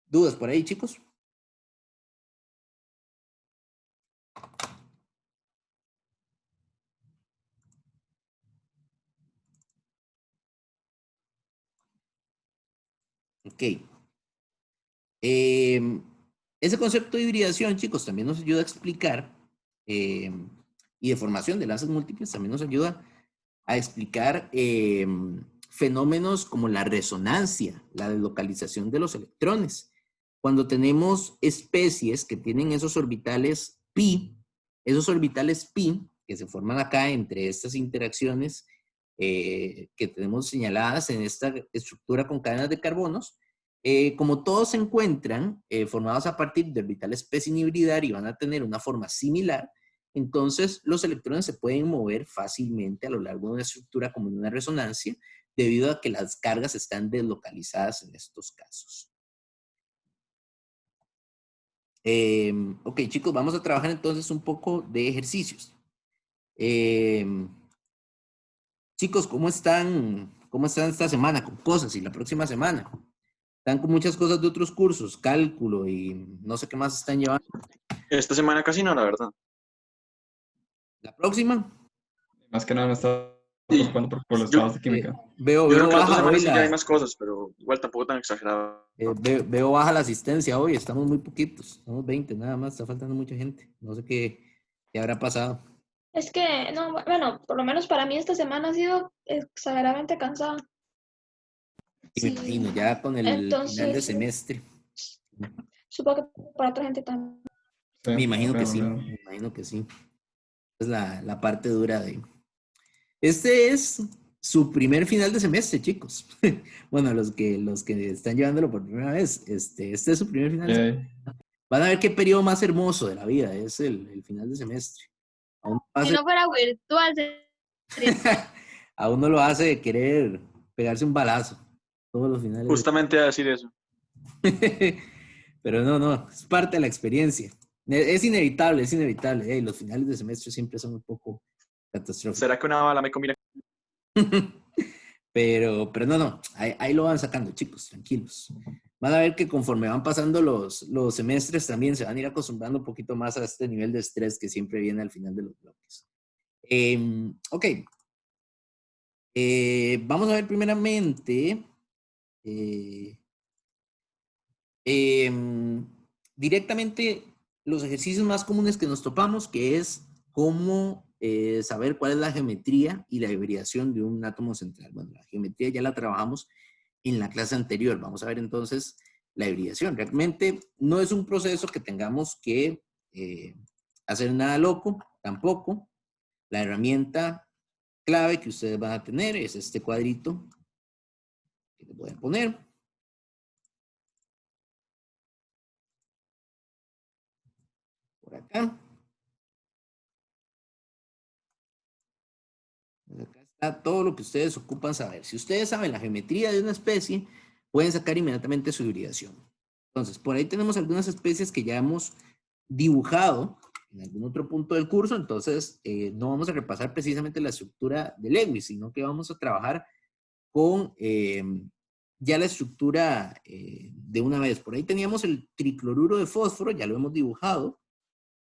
¿Dudas por ahí, chicos? Ok. Ese concepto de hibridación, chicos, también nos ayuda a explicar, y de formación de enlaces múltiples, también nos ayuda a explicar fenómenos como la resonancia, la deslocalización de los electrones. Cuando tenemos especies que tienen esos orbitales pi que se forman acá entre estas interacciones que tenemos señaladas en esta estructura con cadenas de carbonos, Como todos se encuentran formados a partir de orbitales p sin hibridar y van a tener una forma similar, entonces los electrones se pueden mover fácilmente a lo largo de una estructura como en una resonancia, debido a que las cargas están deslocalizadas en estos casos. Ok, chicos, vamos a trabajar entonces un poco de ejercicios. Chicos, ¿cómo están? ¿Cómo están esta semana con cosas y la próxima semana? Están con muchas cosas de otros cursos, cálculo y no sé qué más están llevando. Esta semana casi no, la verdad. ¿La próxima? Más que nada me estaba preocupando por los estados de química. Veo Yo creo que la otra baja semana hoy sí ya hay más cosas, pero igual tampoco tan exagerado. veo baja la asistencia hoy, estamos muy poquitos, estamos 20 nada más, está faltando mucha gente. No sé qué habrá pasado. Es que, no, bueno, por lo menos para mí esta semana ha sido exageradamente cansada. Y me imagino, ya con el final de Entonces, semestre. supongo que para otra gente también. Sí, Me imagino que pero sí, no. me imagino que sí. Es la parte dura de... Este es su primer final de semestre, chicos. Bueno, los que están llevándolo por primera vez, este es su primer final de semestre. Van a ver qué periodo más hermoso de la vida es el final de semestre. Si no fuera virtual, A uno lo hace querer pegarse un balazo todos los finales. Justamente a decir eso. Pero no, es parte de la experiencia. Es inevitable, es inevitable. Los finales de semestre siempre son un poco catastróficos. ¿Será que una bala me combina? Pero no, ahí lo van sacando, chicos, tranquilos. Van a ver que conforme van pasando los semestres también se van a ir acostumbrando un poquito más a este nivel de estrés que siempre viene al final de los bloques. Ok. Vamos a ver primeramente directamente los ejercicios más comunes que nos topamos, que es cómo saber cuál es la geometría y la hibridación de un átomo central. Bueno, la geometría ya la trabajamos en la clase anterior. Vamos a ver entonces la hibridación. Realmente no es un proceso que tengamos que hacer nada loco, tampoco. La herramienta clave que ustedes van a tener es este cuadrito que les voy a poner. Por acá. Acá está todo lo que ustedes ocupan saber. Si ustedes saben la geometría de una especie, pueden sacar inmediatamente su hibridación. Entonces, por ahí tenemos algunas especies que ya hemos dibujado en algún otro punto del curso, entonces no vamos a repasar precisamente la estructura de Lewis, sino que vamos a trabajar con ya la estructura de una vez. Por ahí teníamos el tricloruro de fósforo, ya lo hemos dibujado.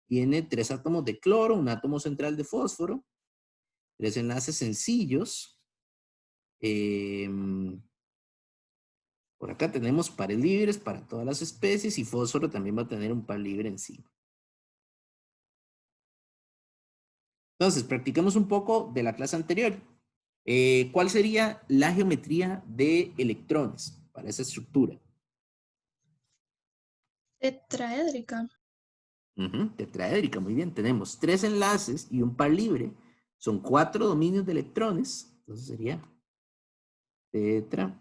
Tiene 3 átomos de cloro, un átomo central de fósforo, 3 enlaces sencillos. Por acá tenemos pares libres para todas las especies y fósforo también va a tener un par libre encima. Entonces, practicamos un poco de la clase anterior. ¿Cuál sería la geometría de electrones para esa estructura? Tetraédrica. Tetraédrica, muy bien. Tenemos 3 enlaces y un par libre. Son 4 dominios de electrones. Entonces sería tetraédrica.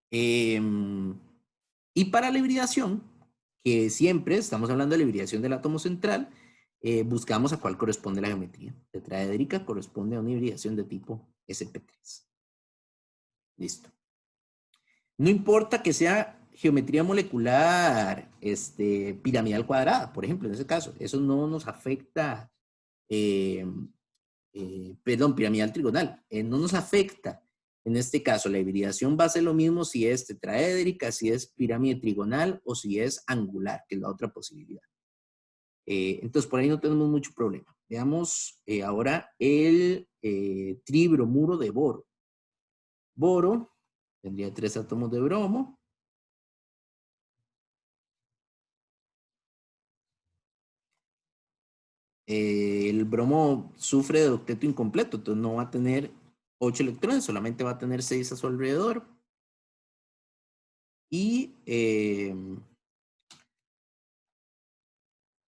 Y para la hibridación, que siempre estamos hablando de la hibridación del átomo central, buscamos a cuál corresponde la geometría. Tetraédrica corresponde a una hibridación de tipo sp3. Listo. No importa que sea geometría molecular piramidal cuadrada, por ejemplo, en ese caso. Eso no nos afecta, perdón, piramidal trigonal. No nos afecta. En este caso, la hibridación va a ser lo mismo si es tetraédrica, si es pirámide trigonal o si es angular, que es la otra posibilidad. Entonces, por ahí no tenemos mucho problema. Veamos ahora el tribromuro de boro. Boro tendría 3 átomos de bromo. El bromo sufre de octeto incompleto, entonces no va a tener 8 electrones, solamente va a tener 6 a su alrededor. Y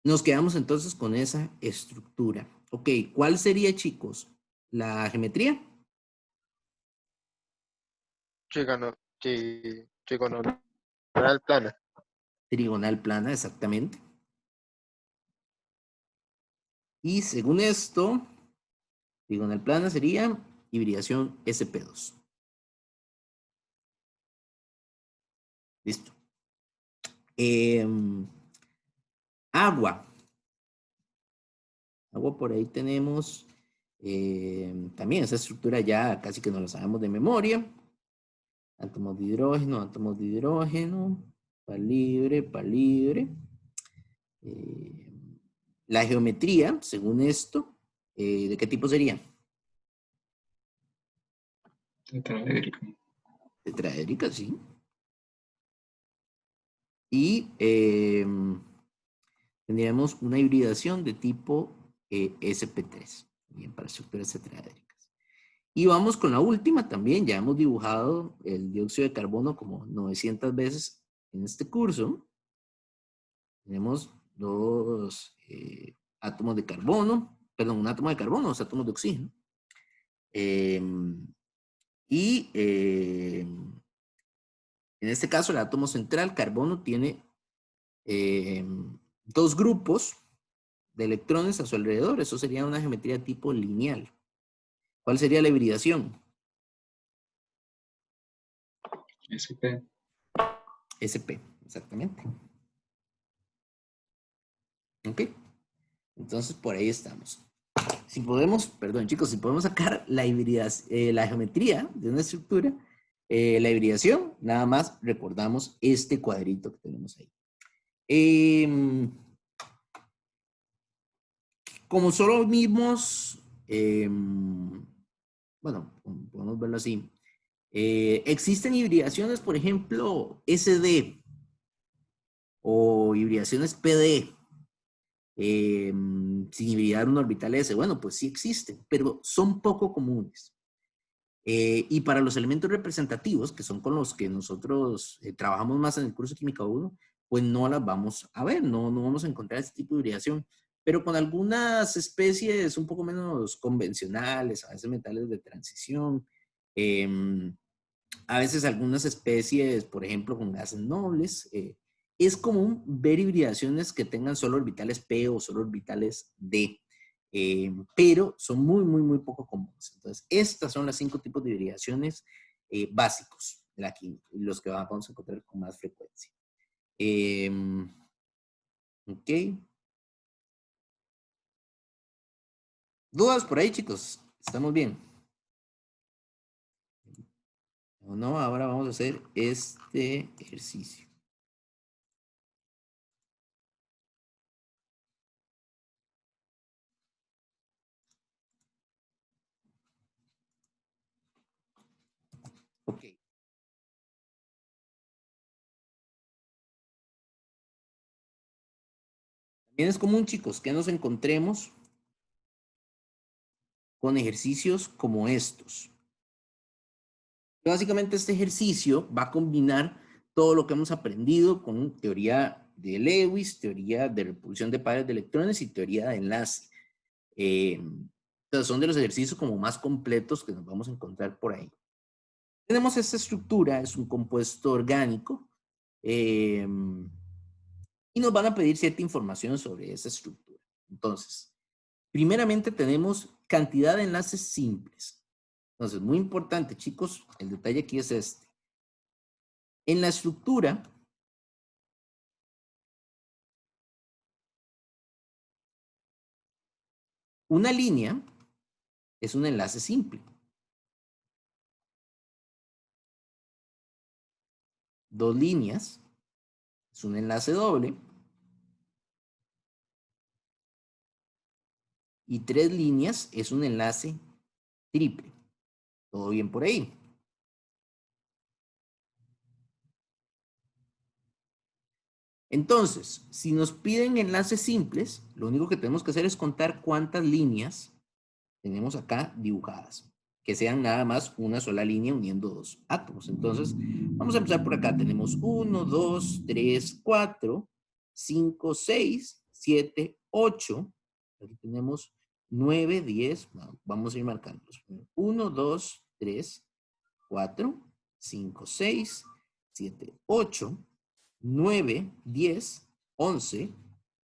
nos quedamos entonces con esa estructura. Ok, ¿cuál sería, chicos? ¿La geometría? Trigonal plana. Trigonal plana, exactamente. Y según esto, trigonal plana sería hibridación sp2. Listo. Agua. Agua por ahí tenemos también esa estructura ya casi que no la sabemos de memoria. Átomos de hidrógeno, par libre. La geometría, según esto, ¿de qué tipo sería? Tetraédrica. Tetraédrica, sí. Y tendríamos una hibridación de tipo sp3, bien, para estructuras tetraédricas. Y vamos con la última también, ya hemos dibujado el dióxido de carbono como 900 veces en este curso. Tenemos dos átomos de carbono, perdón, un átomo de carbono, dos átomos de oxígeno. En este caso, el átomo central, carbono, tiene dos grupos de electrones a su alrededor. Eso sería una geometría tipo lineal. ¿Cuál sería la hibridación? SP. SP, exactamente. ¿Ok? Entonces, por ahí estamos. Si podemos, perdón chicos, si podemos sacar la geometría de una estructura, la hibridación, nada más recordamos este cuadrito que tenemos ahí. Como solo vimos, bueno, podemos verlo así. Existen hibridaciones, por ejemplo, SD o hibridaciones PD. Sin hibridar un orbital S. Bueno, pues sí existen, pero son poco comunes. Y para los elementos representativos, que son con los que nosotros trabajamos más en el curso de Química 1, pues no las vamos a ver, no vamos a encontrar este tipo de hibridación. Pero con algunas especies un poco menos convencionales, a veces metales de transición, a veces algunas especies, por ejemplo, con gases nobles, es común ver hibridaciones que tengan solo orbitales P o solo orbitales D, pero son muy poco comunes. Entonces, estas son las 5 tipos de hibridaciones básicos de la química, los que vamos a encontrar con más frecuencia. Ok. ¿Dudas por ahí, chicos? ¿Estamos bien? ¿O no? Ahora vamos a hacer este ejercicio. Ok. También es común, chicos, que nos encontremos con ejercicios como estos. Básicamente este ejercicio va a combinar todo lo que hemos aprendido con teoría de Lewis, teoría de repulsión de pares de electrones y teoría de enlace. Entonces son de los ejercicios como más completos que nos vamos a encontrar por ahí. Tenemos esta estructura, es un compuesto orgánico, y nos van a pedir cierta información sobre esa estructura. Entonces, primeramente tenemos cantidad de enlaces simples. Entonces, muy importante, chicos, el detalle aquí es este. En la estructura, una línea es un enlace simple. Dos líneas es un enlace doble. Y tres líneas es un enlace triple. ¿Todo bien por ahí? Entonces, si nos piden enlaces simples, lo único que tenemos que hacer es contar cuántas líneas tenemos acá dibujadas, que sean nada más una sola línea uniendo dos átomos. Entonces, vamos a empezar por acá. Tenemos 1, 2, 3, 4, 5, 6, 7, 8. Aquí tenemos 9, 10. Vamos a ir marcando. 1, 2, 3, 4, 5, 6, 7, 8, 9, 10, 11,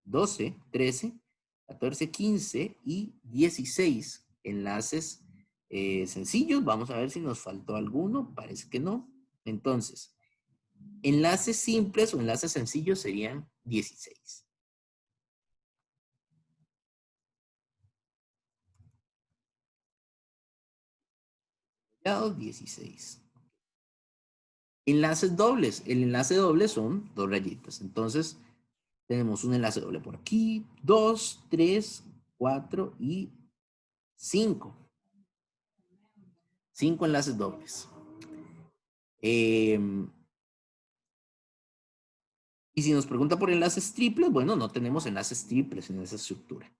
12, 13, 14, 15 y 16 enlaces sencillos. Vamos a ver si nos faltó alguno. Parece que no. Entonces, enlaces simples o enlaces sencillos serían 16. Cuidado, 16. Enlaces dobles. El enlace doble son 2 rayitas. Entonces, tenemos un enlace doble por aquí. 2, 3, 4 y 5. 5 enlaces dobles. Y si nos pregunta por enlaces triples, bueno, no tenemos enlaces triples en esa estructura.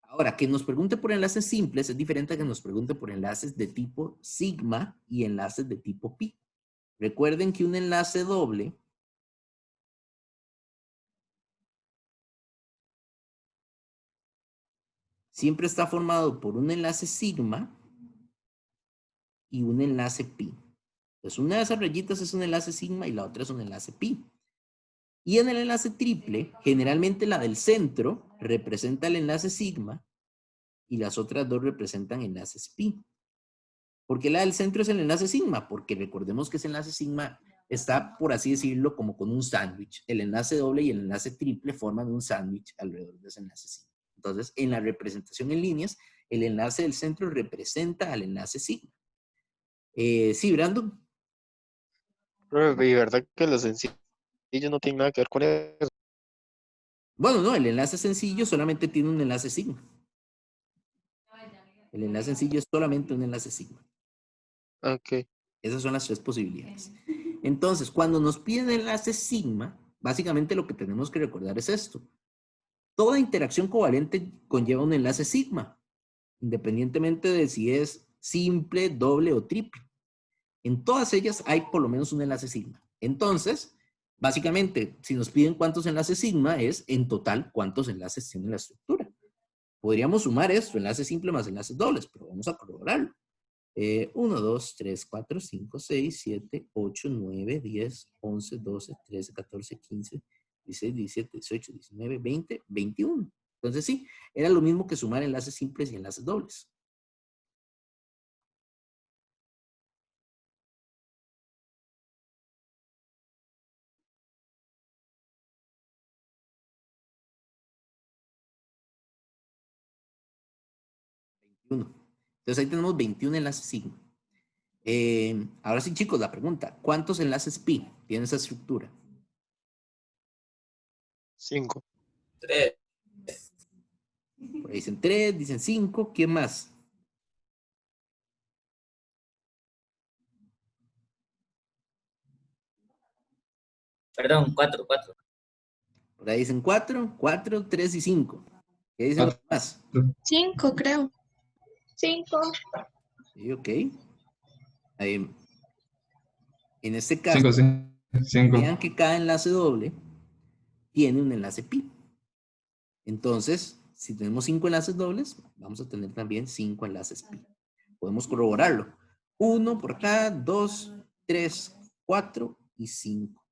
Ahora, que nos pregunte por enlaces simples es diferente a que nos pregunte por enlaces de tipo sigma y enlaces de tipo pi. Recuerden que un enlace doble siempre está formado por un enlace sigma y un enlace pi. Entonces, una de esas rayitas es un enlace sigma y la otra es un enlace pi. Y en el enlace triple, generalmente la del centro representa el enlace sigma y las otras dos representan enlaces pi. ¿Por qué la del centro es el enlace sigma? Porque recordemos que ese enlace sigma está, por así decirlo, como con un sándwich. El enlace doble y el enlace triple forman un sándwich alrededor de ese enlace sigma. Entonces, en la representación en líneas, el enlace del centro representa al enlace sigma. Sí, Brandon. Y verdad que los sencillos no tienen nada que ver con eso. Bueno, no, el enlace sencillo solamente tiene un enlace sigma. El enlace sencillo es solamente un enlace sigma. Ok. Esas son las 3 posibilidades. Entonces, cuando nos piden enlace sigma, básicamente lo que tenemos que recordar es esto. Toda interacción covalente conlleva un enlace sigma, independientemente de si es simple, doble o triple. En todas ellas hay por lo menos un enlace sigma. Entonces, básicamente, si nos piden cuántos enlaces sigma, es en total cuántos enlaces tiene la estructura. Podríamos sumar esto, enlace simple más enlaces dobles, pero vamos a corroborarlo. 1, 2, 3, 4, 5, 6, 7, 8, 9, 10, 11, 12, 13, 14, 15, 16, 17, 18, 19, 20, 21. Entonces sí, era lo mismo que sumar enlaces simples y enlaces dobles. Entonces ahí tenemos 21 enlaces sigma. Ahora sí, chicos, la pregunta. ¿Cuántos enlaces pi tiene esa estructura? 5. 3. Por ahí dicen 3, dicen 5. ¿Quién más? Perdón, 4. Por ahí dicen 4, 3 y 5. ¿Qué dicen los demás? 5, creo. 5. Sí, ok. En este caso, 5. vean que cada enlace doble tiene un enlace pi. Entonces, si tenemos 5 enlaces dobles, vamos a tener también 5 enlaces pi. Podemos corroborarlo. 1 por acá, 2, 3, 4 y 5.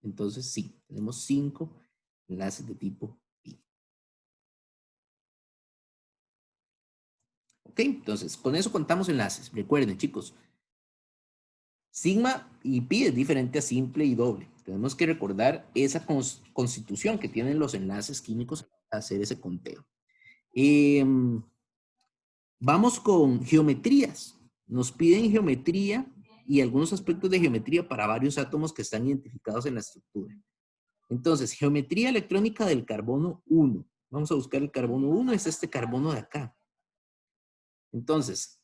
Entonces, sí, tenemos 5 enlaces de tipo pi. Ok, entonces, con eso contamos enlaces. Recuerden, chicos, sigma y pi es diferente a simple y doble. Tenemos que recordar esa constitución que tienen los enlaces químicos para hacer ese conteo. Vamos con geometrías. Nos piden geometría y algunos aspectos de geometría para varios átomos que están identificados en la estructura. Entonces, geometría electrónica del carbono 1. Vamos a buscar el carbono 1, es este carbono de acá. Entonces,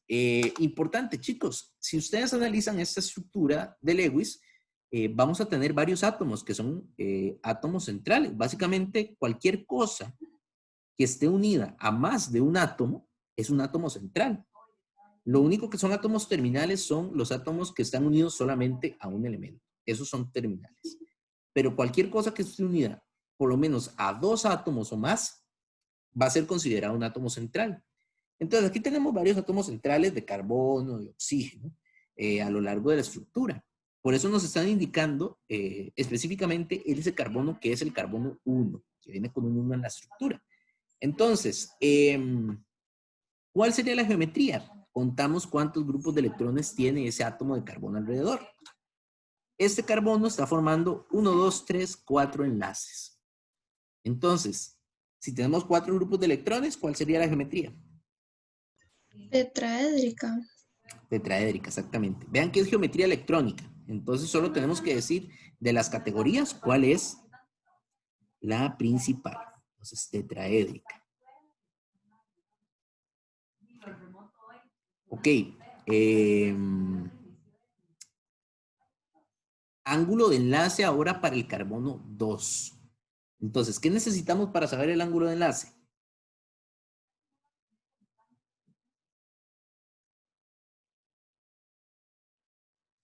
importante, chicos, si ustedes analizan esta estructura de Lewis, vamos a tener varios átomos que son átomos centrales. Básicamente, cualquier cosa que esté unida a más de un átomo es un átomo central. Lo único que son átomos terminales son los átomos que están unidos solamente a un elemento. Esos son terminales. Pero cualquier cosa que esté unida por lo menos a 2 átomos o más va a ser considerado un átomo central. Entonces, aquí tenemos varios átomos centrales de carbono, de oxígeno. a lo largo de la estructura. Por eso nos están indicando específicamente ese carbono que es el carbono 1, que viene con un 1 en la estructura. Entonces, ¿cuál sería la geometría? Contamos cuántos grupos de electrones tiene ese átomo de carbono alrededor. Este carbono está formando 1, 2, 3, 4 enlaces. Entonces, si tenemos 4 grupos de electrones, ¿cuál sería la geometría? Tetraédrica. Tetraédrica, exactamente. Vean que es geometría electrónica. Entonces, solo tenemos que decir de las categorías cuál es la principal. Entonces, tetraédrica. Ok. Ángulo de enlace ahora para el carbono 2. Entonces, ¿qué necesitamos para saber el ángulo de enlace?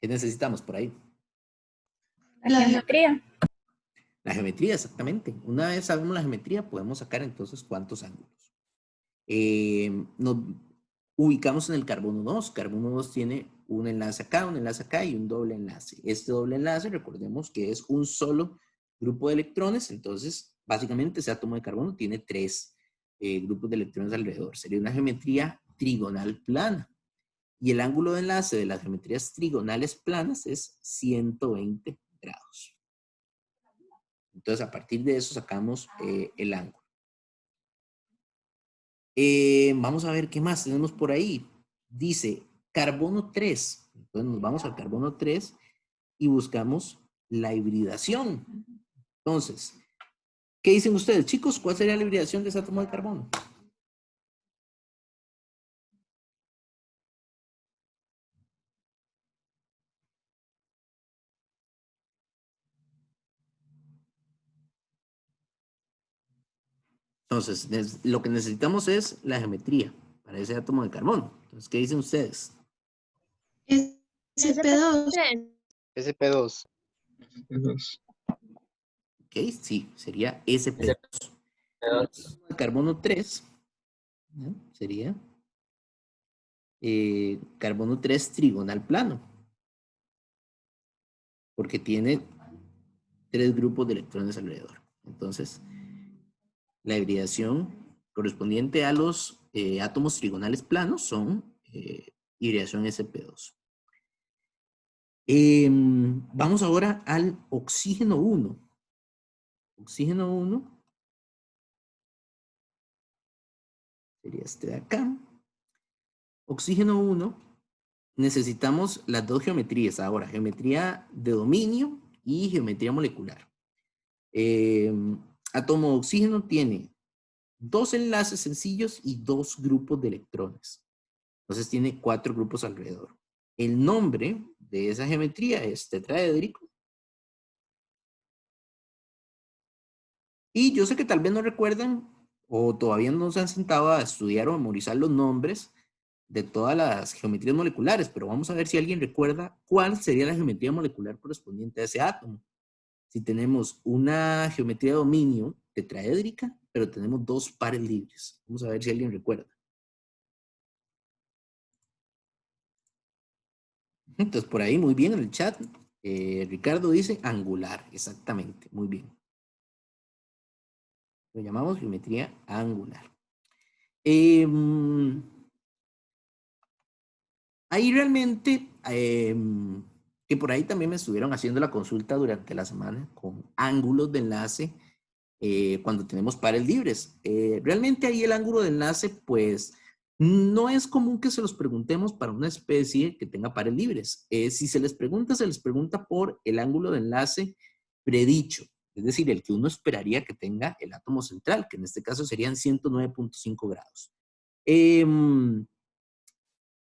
¿Qué necesitamos por ahí? La geometría. La geometría, exactamente. Una vez sabemos la geometría, podemos sacar entonces cuántos ángulos. Nos ubicamos en el carbono 2. Carbono 2 tiene un enlace acá y un doble enlace. Este doble enlace, recordemos que es un solo grupo de electrones, entonces básicamente ese átomo de carbono tiene 3 grupos de electrones alrededor. Sería una geometría trigonal plana. Y el ángulo de enlace de las geometrías trigonales planas es 120 grados. Entonces, a partir de eso sacamos el ángulo. Vamos a ver qué más tenemos por ahí. Dice carbono 3. Entonces, nos vamos al carbono 3 y buscamos la hibridación. Entonces, ¿qué dicen ustedes, chicos? ¿Cuál sería la hibridación de ese átomo de carbono? Entonces, lo que necesitamos es la geometría para ese átomo de carbono. Entonces, ¿qué dicen ustedes? SP2. SP2. Ok, sí, sería SP2. El carbono 3 ¿no? Sería carbono 3 trigonal plano. Porque tiene 3 grupos de electrones alrededor. Entonces, la hibridación correspondiente a los átomos trigonales planos son hibridación sp2. Vamos ahora al oxígeno 1. Oxígeno 1 sería este de acá. Oxígeno 1, necesitamos las dos geometrías ahora, geometría de dominio y geometría molecular. Átomo de oxígeno tiene 2 enlaces sencillos y 2 grupos de electrones. Entonces tiene 4 grupos alrededor. El nombre de esa geometría es tetraédrico. Y yo sé que tal vez no recuerdan o todavía no se han sentado a estudiar o memorizar los nombres de todas las geometrías moleculares, pero vamos a ver si alguien recuerda cuál sería la geometría molecular correspondiente a ese átomo. Si tenemos una geometría de dominio tetraédrica, pero tenemos 2 pares libres. Vamos a ver si alguien recuerda. Entonces, por ahí, muy bien en el chat. Ricardo dice angular, exactamente, muy bien. Lo llamamos geometría angular. Ahí realmente, que por ahí también me estuvieron haciendo la consulta durante la semana con ángulos de enlace cuando tenemos pares libres. Realmente ahí el ángulo de enlace, pues, no es común que se los preguntemos para una especie que tenga pares libres. Si se les pregunta por el ángulo de enlace predicho, es decir, el que uno esperaría que tenga el átomo central, que en este caso serían 109.5 grados.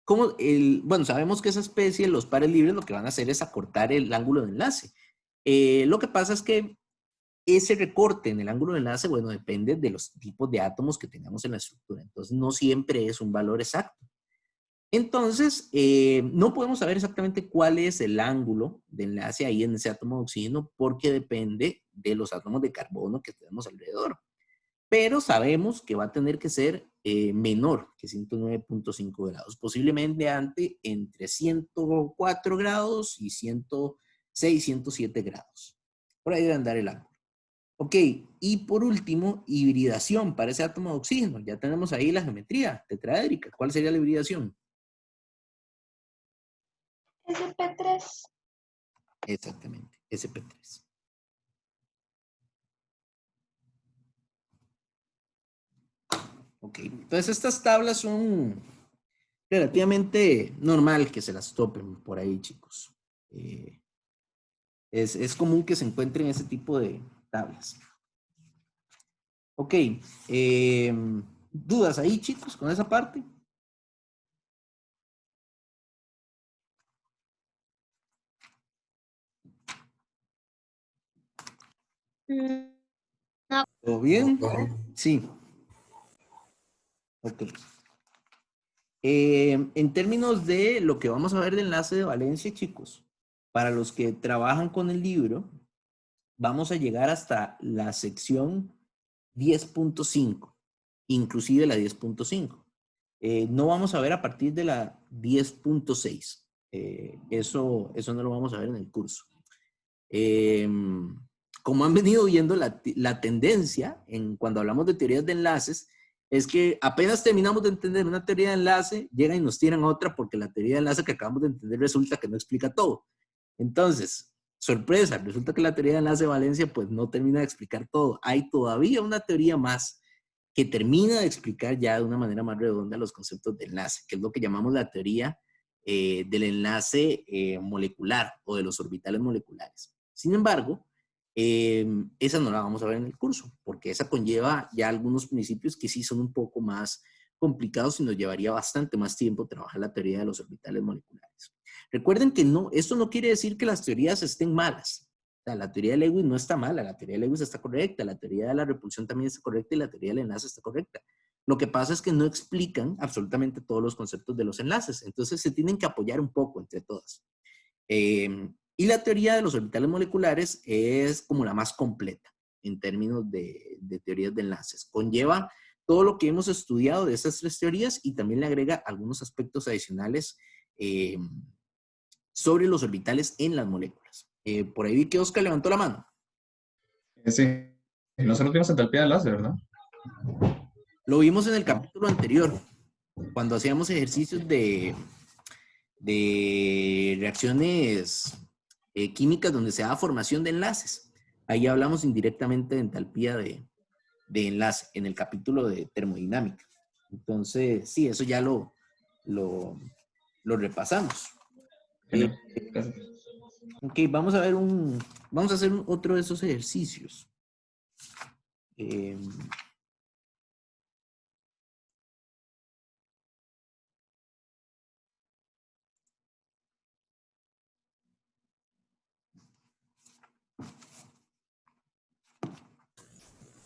Bueno, sabemos que esa especie, los pares libres, lo que van a hacer es acortar el ángulo de enlace. Lo que pasa es que ese recorte en el ángulo de enlace, bueno, depende de los tipos de átomos que tengamos en la estructura. Entonces, no siempre es un valor exacto. Entonces, no podemos saber exactamente cuál es el ángulo de enlace ahí en ese átomo de oxígeno porque depende de los átomos de carbono que tenemos alrededor. Pero sabemos que va a tener que ser menor que 109.5 grados, posiblemente entre 104 grados y 106, 107 grados. Por ahí debe andar el ángulo. Ok, y por último, hibridación para ese átomo de oxígeno. Ya tenemos ahí la geometría tetraédrica. ¿Cuál sería la hibridación? SP3. Exactamente, SP3. Ok, entonces estas tablas son relativamente normal que se las topen por ahí, chicos. Es común que se encuentren ese tipo de tablas. Ok, ¿dudas ahí, chicos, con esa parte? ¿Todo bien? Sí. Ok. En términos de lo que vamos a ver de enlace de valencia, chicos, para los que trabajan con el libro, vamos a llegar hasta la sección 10.5, inclusive la 10.5. No vamos a ver a partir de la 10.6. Eso no lo vamos a ver en el curso. Como han venido viendo, la tendencia cuando hablamos de teorías de enlaces es que apenas terminamos de entender una teoría de enlace, llegan y nos tiran otra porque la teoría de enlace que acabamos de entender resulta que no explica todo. Entonces, sorpresa, resulta que la teoría de enlace de valencia pues no termina de explicar todo. Hay todavía una teoría más que termina de explicar ya de una manera más redonda los conceptos de enlace, que es lo que llamamos la teoría del enlace molecular o de los orbitales moleculares. Sin embargo, esa no la vamos a ver en el curso, porque esa conlleva ya algunos principios que sí son un poco más complicados y nos llevaría bastante más tiempo trabajar la teoría de los orbitales moleculares. Recuerden que esto no quiere decir que las teorías estén malas. O sea, la teoría de Lewis no está mala, la teoría de Lewis está correcta, la teoría de la repulsión también está correcta y la teoría del enlace está correcta. Lo que pasa es que no explican absolutamente todos los conceptos de los enlaces, entonces se tienen que apoyar un poco entre todas. Y la teoría de los orbitales moleculares es como la más completa en términos de teorías de enlaces. Conlleva todo lo que hemos estudiado de esas tres teorías y también le agrega algunos aspectos adicionales sobre los orbitales en las moléculas. Por ahí vi que Oscar levantó la mano. Sí, nosotros vimos entalpía de enlace, ¿verdad? Lo vimos en el capítulo anterior, cuando hacíamos ejercicios de reacciones químicas donde se da formación de enlaces. Ahí hablamos indirectamente de entalpía de enlace, en el capítulo de termodinámica. Entonces, sí, eso ya lo repasamos. Ok, vamos a hacer otro de esos ejercicios.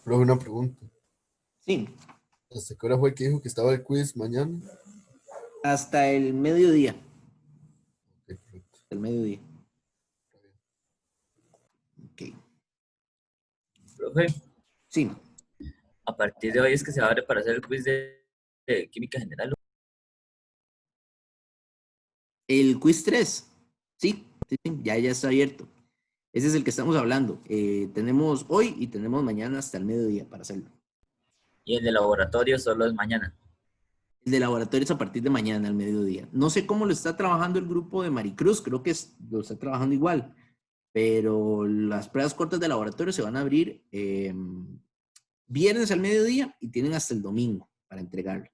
Luego una pregunta. Sí. ¿Hasta qué hora fue que dijo que estaba el quiz mañana? Hasta el mediodía. Ok, perfecto. El mediodía. Ok. Profe, Sí. a partir de hoy es que se abre para hacer el quiz de química general. El quiz 3. Sí, ya está abierto. Ese es el que estamos hablando. Tenemos hoy y tenemos mañana hasta el mediodía para hacerlo. Y el de laboratorio solo es mañana. El de laboratorio es a partir de mañana al mediodía. No sé cómo lo está trabajando el grupo de Maricruz, creo que lo está trabajando igual, pero las pruebas cortas de laboratorio se van a abrir viernes al mediodía y tienen hasta el domingo para entregarlo.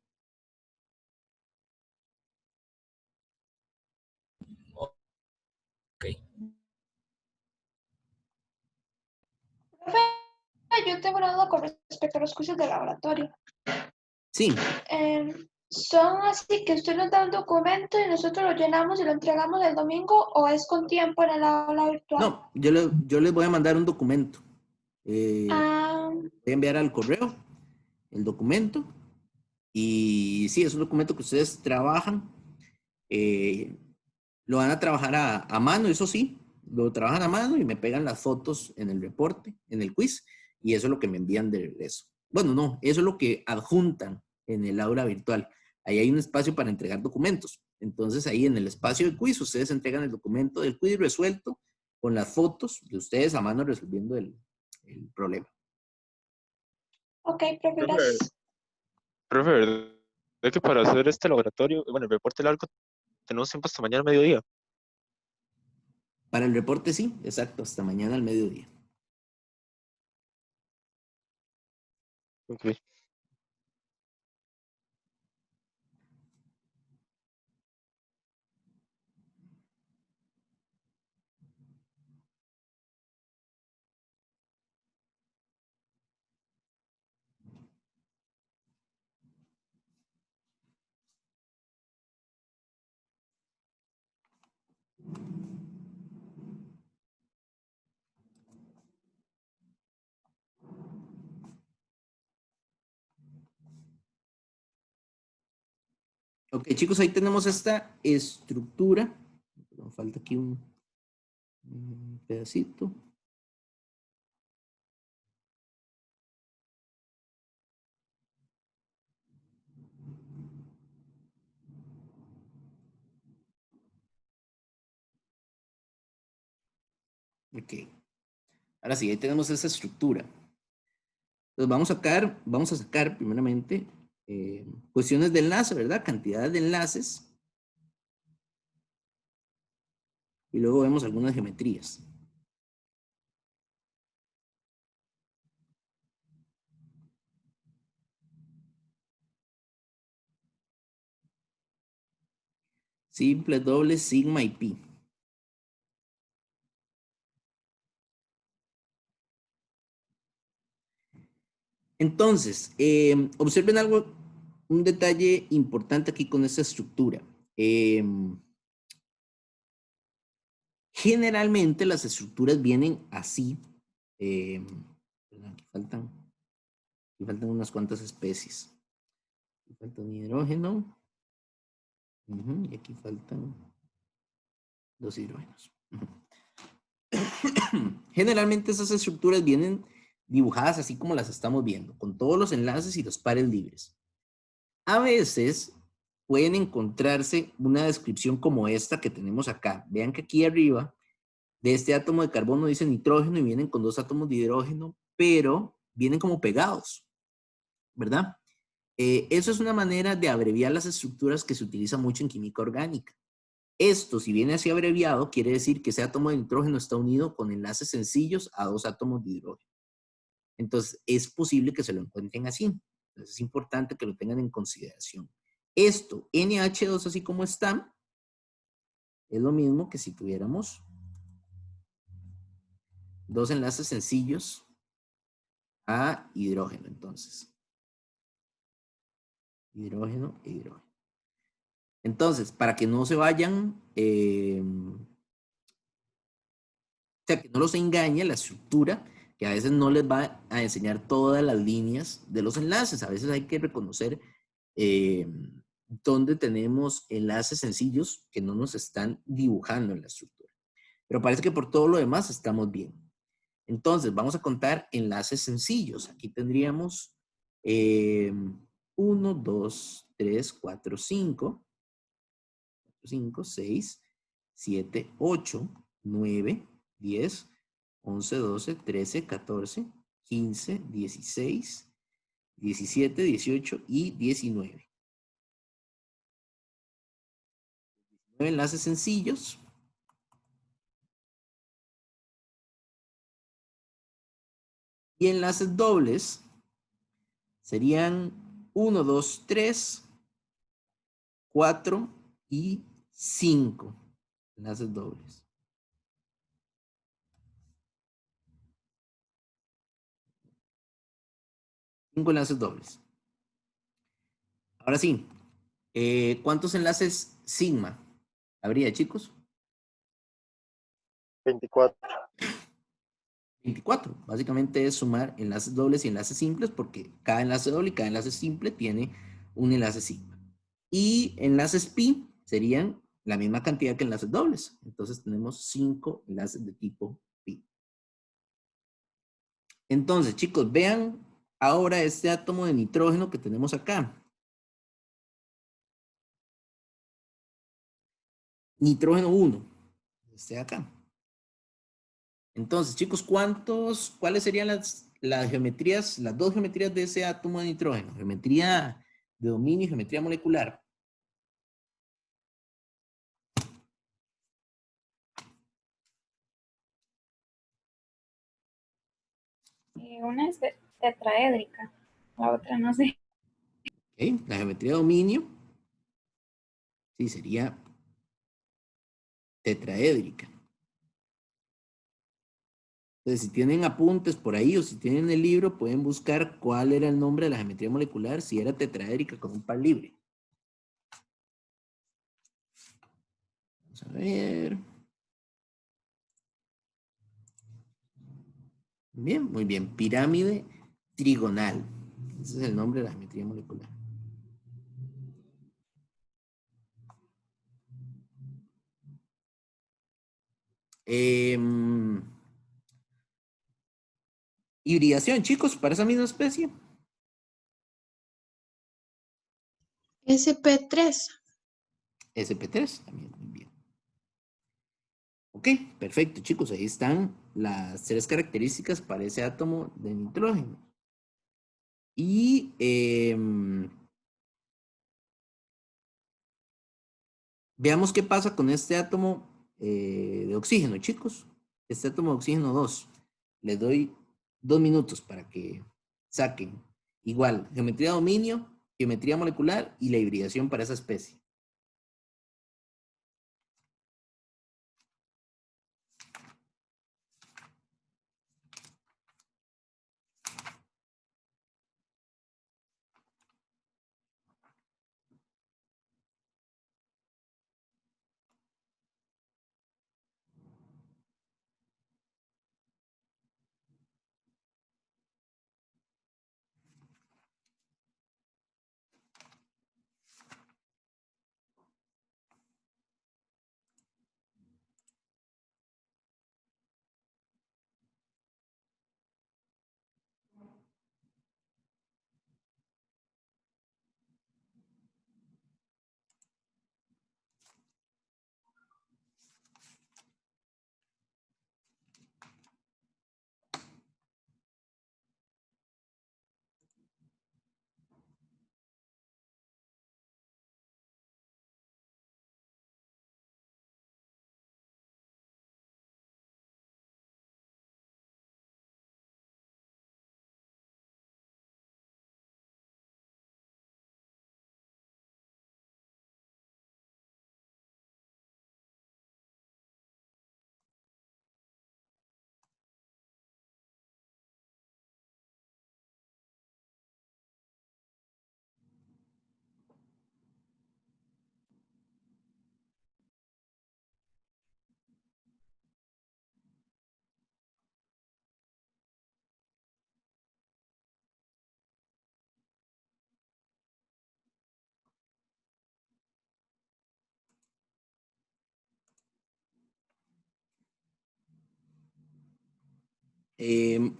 Ok. Yo tengo una duda con respecto a los quizzes de laboratorio. Sí. ¿Son así que usted nos da un documento y nosotros lo llenamos y lo entregamos el domingo o es con tiempo en el aula virtual? No, yo les voy a mandar un documento. Voy a enviar al correo el documento y sí, es un documento que ustedes trabajan. Lo van a trabajar a mano, eso sí, lo trabajan a mano y me pegan las fotos en el reporte, en el quiz, y eso es lo que me envían de regreso. Bueno, no, eso es lo que adjuntan en el aula virtual. Ahí hay un espacio para entregar documentos. Entonces ahí en el espacio de quiz ustedes entregan el documento del quiz resuelto con las fotos de ustedes a mano resolviendo el problema. Ok, profe, gracias. Profe, ¿verdad que para hacer este laboratorio, bueno, el reporte largo, tenemos tiempo hasta mañana al mediodía? Para el reporte sí, exacto, hasta mañana al mediodía. Ok. Ok, chicos, ahí tenemos esta estructura. Nos falta aquí un pedacito. Ok. Ahora sí, ahí tenemos esa estructura. Entonces vamos a sacar primeramente cuestiones de enlace, ¿verdad? Cantidad de enlaces. Y luego vemos algunas geometrías. Simple, doble, sigma y pi. Entonces, observen algo, un detalle importante aquí con esta estructura. Generalmente las estructuras vienen así. Perdón, aquí faltan unas cuantas especies. Aquí falta un hidrógeno. Y aquí faltan 2 hidrógenos. Generalmente esas estructuras vienen dibujadas así como las estamos viendo, con todos los enlaces y los pares libres. A veces pueden encontrarse una descripción como esta que tenemos acá. Vean que aquí arriba de este átomo de carbono dice nitrógeno y vienen con 2 átomos de hidrógeno, pero vienen como pegados, ¿verdad? Eso es una manera de abreviar las estructuras que se utiliza mucho en química orgánica. Esto, si viene así abreviado, quiere decir que ese átomo de nitrógeno está unido con enlaces sencillos a 2 átomos de hidrógeno. Entonces, es posible que se lo encuentren así. Entonces, es importante que lo tengan en consideración. Esto, NH2 así como está, es lo mismo que si tuviéramos 2 enlaces sencillos a hidrógeno, entonces. Hidrógeno e hidrógeno. Entonces, para que no se vayan, o sea, que no los engañe la estructura, que a veces no les va a enseñar todas las líneas de los enlaces. A veces hay que reconocer dónde tenemos enlaces sencillos que no nos están dibujando en la estructura. Pero parece que por todo lo demás estamos bien. Entonces, vamos a contar enlaces sencillos. Aquí tendríamos 1, 2, 3, 4, 5, 6, 7, 8, 9, 10, 11, 12, 13, 14, 15, 16, 17, 18 y 19. 19 enlaces sencillos. Y enlaces dobles serían 1, 2, 3, 4 y 5 enlaces dobles. Cinco enlaces dobles. Ahora sí, ¿cuántos enlaces sigma habría, chicos? 24. 24. Básicamente es sumar enlaces dobles y enlaces simples porque cada enlace doble y cada enlace simple tiene un enlace sigma. Y enlaces pi serían la misma cantidad que enlaces dobles. Entonces tenemos 5 enlaces de tipo pi. Entonces, chicos, vean ahora este átomo de nitrógeno que tenemos acá. nitrógeno 1, este de acá. Entonces, chicos, ¿cuáles serían las geometrías, las dos geometrías de ese átomo de nitrógeno? Geometría de dominio y geometría molecular. Una es tetraédrica, la otra no sé. ¿Okay? La geometría de dominio, sí, sería tetraédrica. Entonces, si tienen apuntes por ahí o si tienen el libro, pueden buscar cuál era el nombre de la geometría molecular, si era tetraédrica con un par libre. Vamos a ver. Bien, muy bien. Pirámide trigonal. Ese es el nombre de la geometría molecular. Hibridación, chicos, para esa misma especie. SP3. SP3 también, muy bien. Ok, perfecto, chicos. Ahí están las tres características para ese átomo de nitrógeno. Y veamos qué pasa con este átomo de oxígeno, chicos. Este átomo de oxígeno 2. Les doy 2 minutos para que saquen. Igual, geometría de dominio, geometría molecular y la hibridación para esa especie.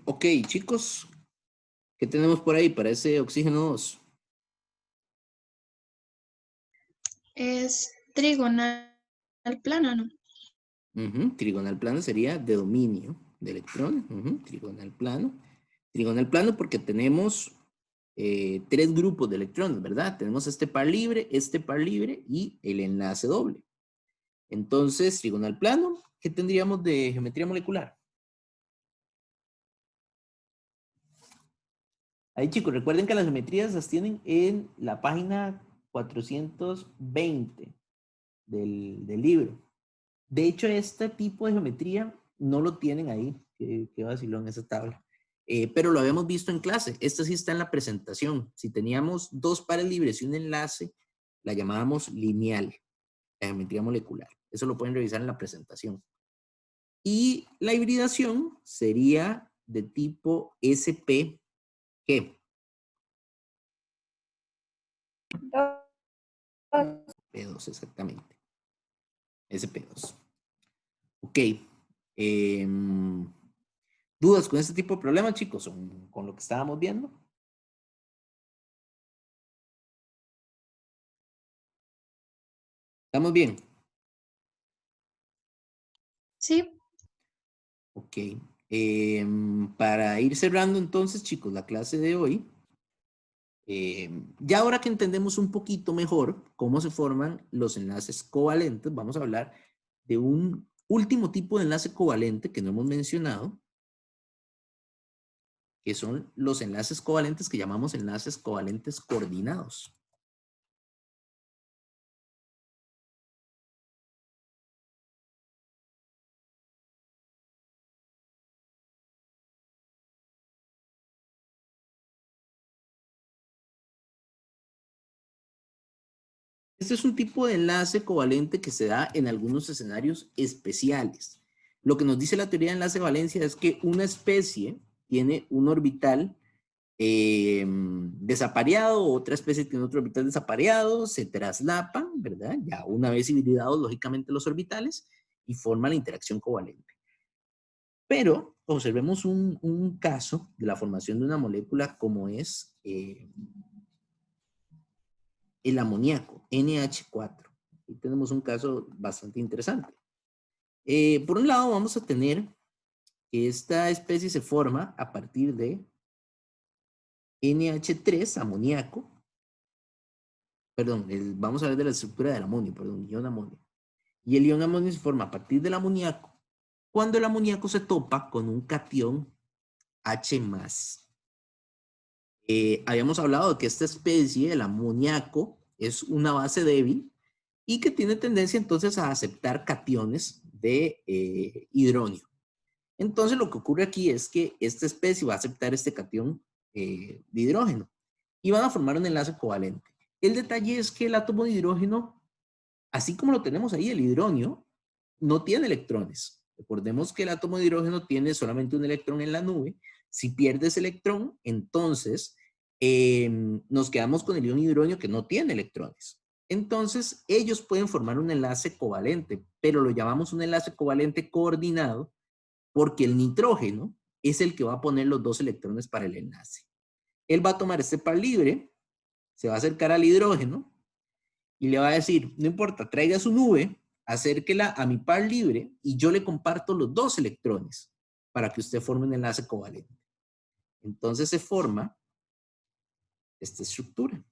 Ok, chicos, ¿qué tenemos por ahí para ese oxígeno 2? Es trigonal plana, ¿no? Trigonal plano sería de dominio de electrón. Trigonal plano. Trigonal plano porque tenemos tres grupos de electrones, ¿verdad? Tenemos este par libre y el enlace doble. Entonces, trigonal plano, ¿qué tendríamos de geometría molecular? Ahí, chicos, recuerden que las geometrías las tienen en la página 420 del libro. De hecho, este tipo de geometría no lo tienen ahí, que vacilón esa tabla. Pero lo habíamos visto en clase. Esta sí está en la presentación. Si teníamos dos pares libres y un enlace, la llamábamos lineal, la geometría molecular. Eso lo pueden revisar en la presentación. Y la hibridación sería de tipo SP, ¿qué? P2, exactamente. SP2. Ok. ¿Dudas con este tipo de problemas, chicos? ¿Con lo que estábamos viendo? ¿Estamos bien? Sí. Ok. Para ir cerrando entonces, chicos, la clase de hoy, ya ahora que entendemos un poquito mejor cómo se forman los enlaces covalentes, vamos a hablar de un último tipo de enlace covalente que no hemos mencionado, que son los enlaces covalentes que llamamos enlaces covalentes coordinados. Este es un tipo de enlace covalente que se da en algunos escenarios especiales. Lo que nos dice la teoría de enlace de valencia es que una especie tiene un orbital desapareado, otra especie tiene otro orbital desapareado, se traslapan, ¿verdad? Ya una vez hibridados, lógicamente, los orbitales y forman la interacción covalente. Pero observemos un caso de la formación de una molécula como es el amoníaco, NH4. Aquí tenemos un caso bastante interesante. Por un lado, vamos a tener que esta especie se forma a partir de NH3, amoníaco. Perdón, vamos a ver de la estructura del amonio, perdón, ion amonio. Y el ion amonio se forma a partir del amoníaco cuando el amoníaco se topa con un catión H+. Habíamos hablado de que esta especie, el amoníaco, es una base débil y que tiene tendencia entonces a aceptar cationes de hidrógeno. Entonces lo que ocurre aquí es que esta especie va a aceptar este catión de hidrógeno y van a formar un enlace covalente. El detalle es que el átomo de hidrógeno, así como lo tenemos ahí, el hidrógeno, no tiene electrones. Recordemos que el átomo de hidrógeno tiene solamente un electrón en la nube. Si pierde ese electrón, entonces nos quedamos con el ion hidrógeno que no tiene electrones. Entonces, ellos pueden formar un enlace covalente, pero lo llamamos un enlace covalente coordinado porque el nitrógeno es el que va a poner los dos electrones para el enlace. Él va a tomar este par libre, se va a acercar al hidrógeno y le va a decir, no importa, traiga su nube, acérquela a mi par libre y yo le comparto los dos electrones para que usted forme un enlace covalente. Entonces se forma esta estructura,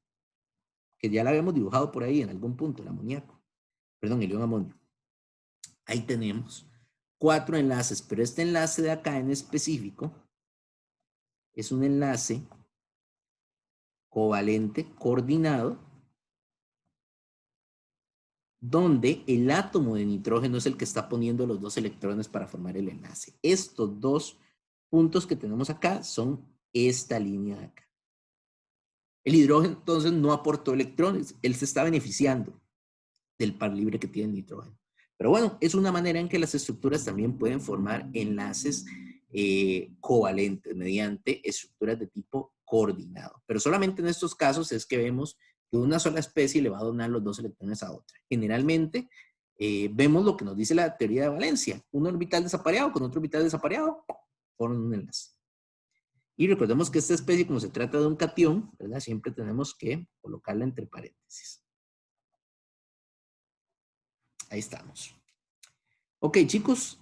que ya la habíamos dibujado por ahí en algún punto, el amoníaco. Perdón, el ion amonio. Ahí tenemos 4 enlaces, pero este enlace de acá en específico es un enlace covalente coordinado donde el átomo de nitrógeno es el que está poniendo los dos electrones para formar el enlace. Estos dos puntos que tenemos acá son esta línea de acá. El hidrógeno entonces no aportó electrones, él se está beneficiando del par libre que tiene el nitrógeno. Pero bueno, es una manera en que las estructuras también pueden formar enlaces covalentes mediante estructuras de tipo coordinado. Pero solamente en estos casos es que vemos que una sola especie le va a donar los dos electrones a otra. Generalmente vemos lo que nos dice la teoría de valencia. Un orbital desapareado con otro orbital desapareado forman un enlace. Y recordemos que esta especie, como se trata de un catión, ¿verdad? Siempre tenemos que colocarla entre paréntesis. Ahí estamos. Ok, chicos.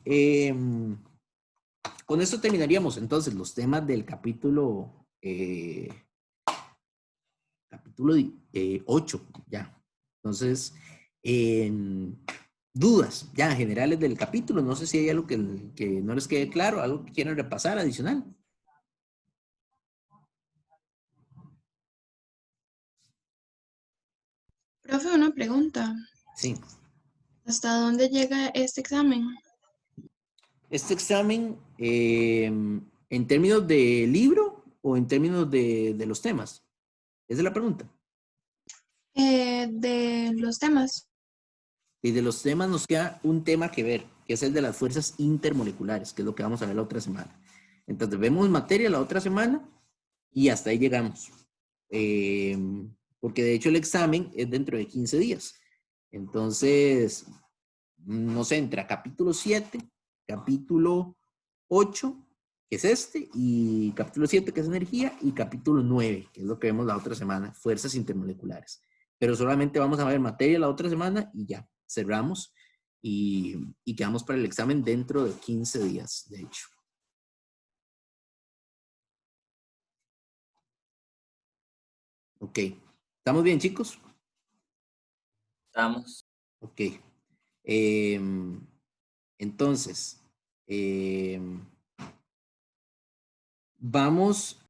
Con esto terminaríamos entonces los temas del capítulo 8, ya. Entonces, dudas ya generales del capítulo. No sé si hay algo que no les quede claro, algo que quieran repasar adicional. Profe, una pregunta. Sí. ¿Hasta dónde llega este examen? Este examen, ¿en términos de libro o en términos de los temas? Esa es la pregunta. De los temas. Y de los temas nos queda un tema que ver, que es el de las fuerzas intermoleculares, que es lo que vamos a ver la otra semana. Entonces, vemos materia la otra semana y hasta ahí llegamos. Porque de hecho el examen es dentro de 15 días. Entonces, no sé, entra capítulo 7, capítulo 8, que es este, y capítulo 7, que es energía, y capítulo 9, que es lo que vemos la otra semana, fuerzas intermoleculares. Pero solamente vamos a ver materia la otra semana y ya, cerramos y quedamos para el examen dentro de 15 días, de hecho. Ok. ¿Estamos bien, chicos? Estamos. Ok. Entonces, vamos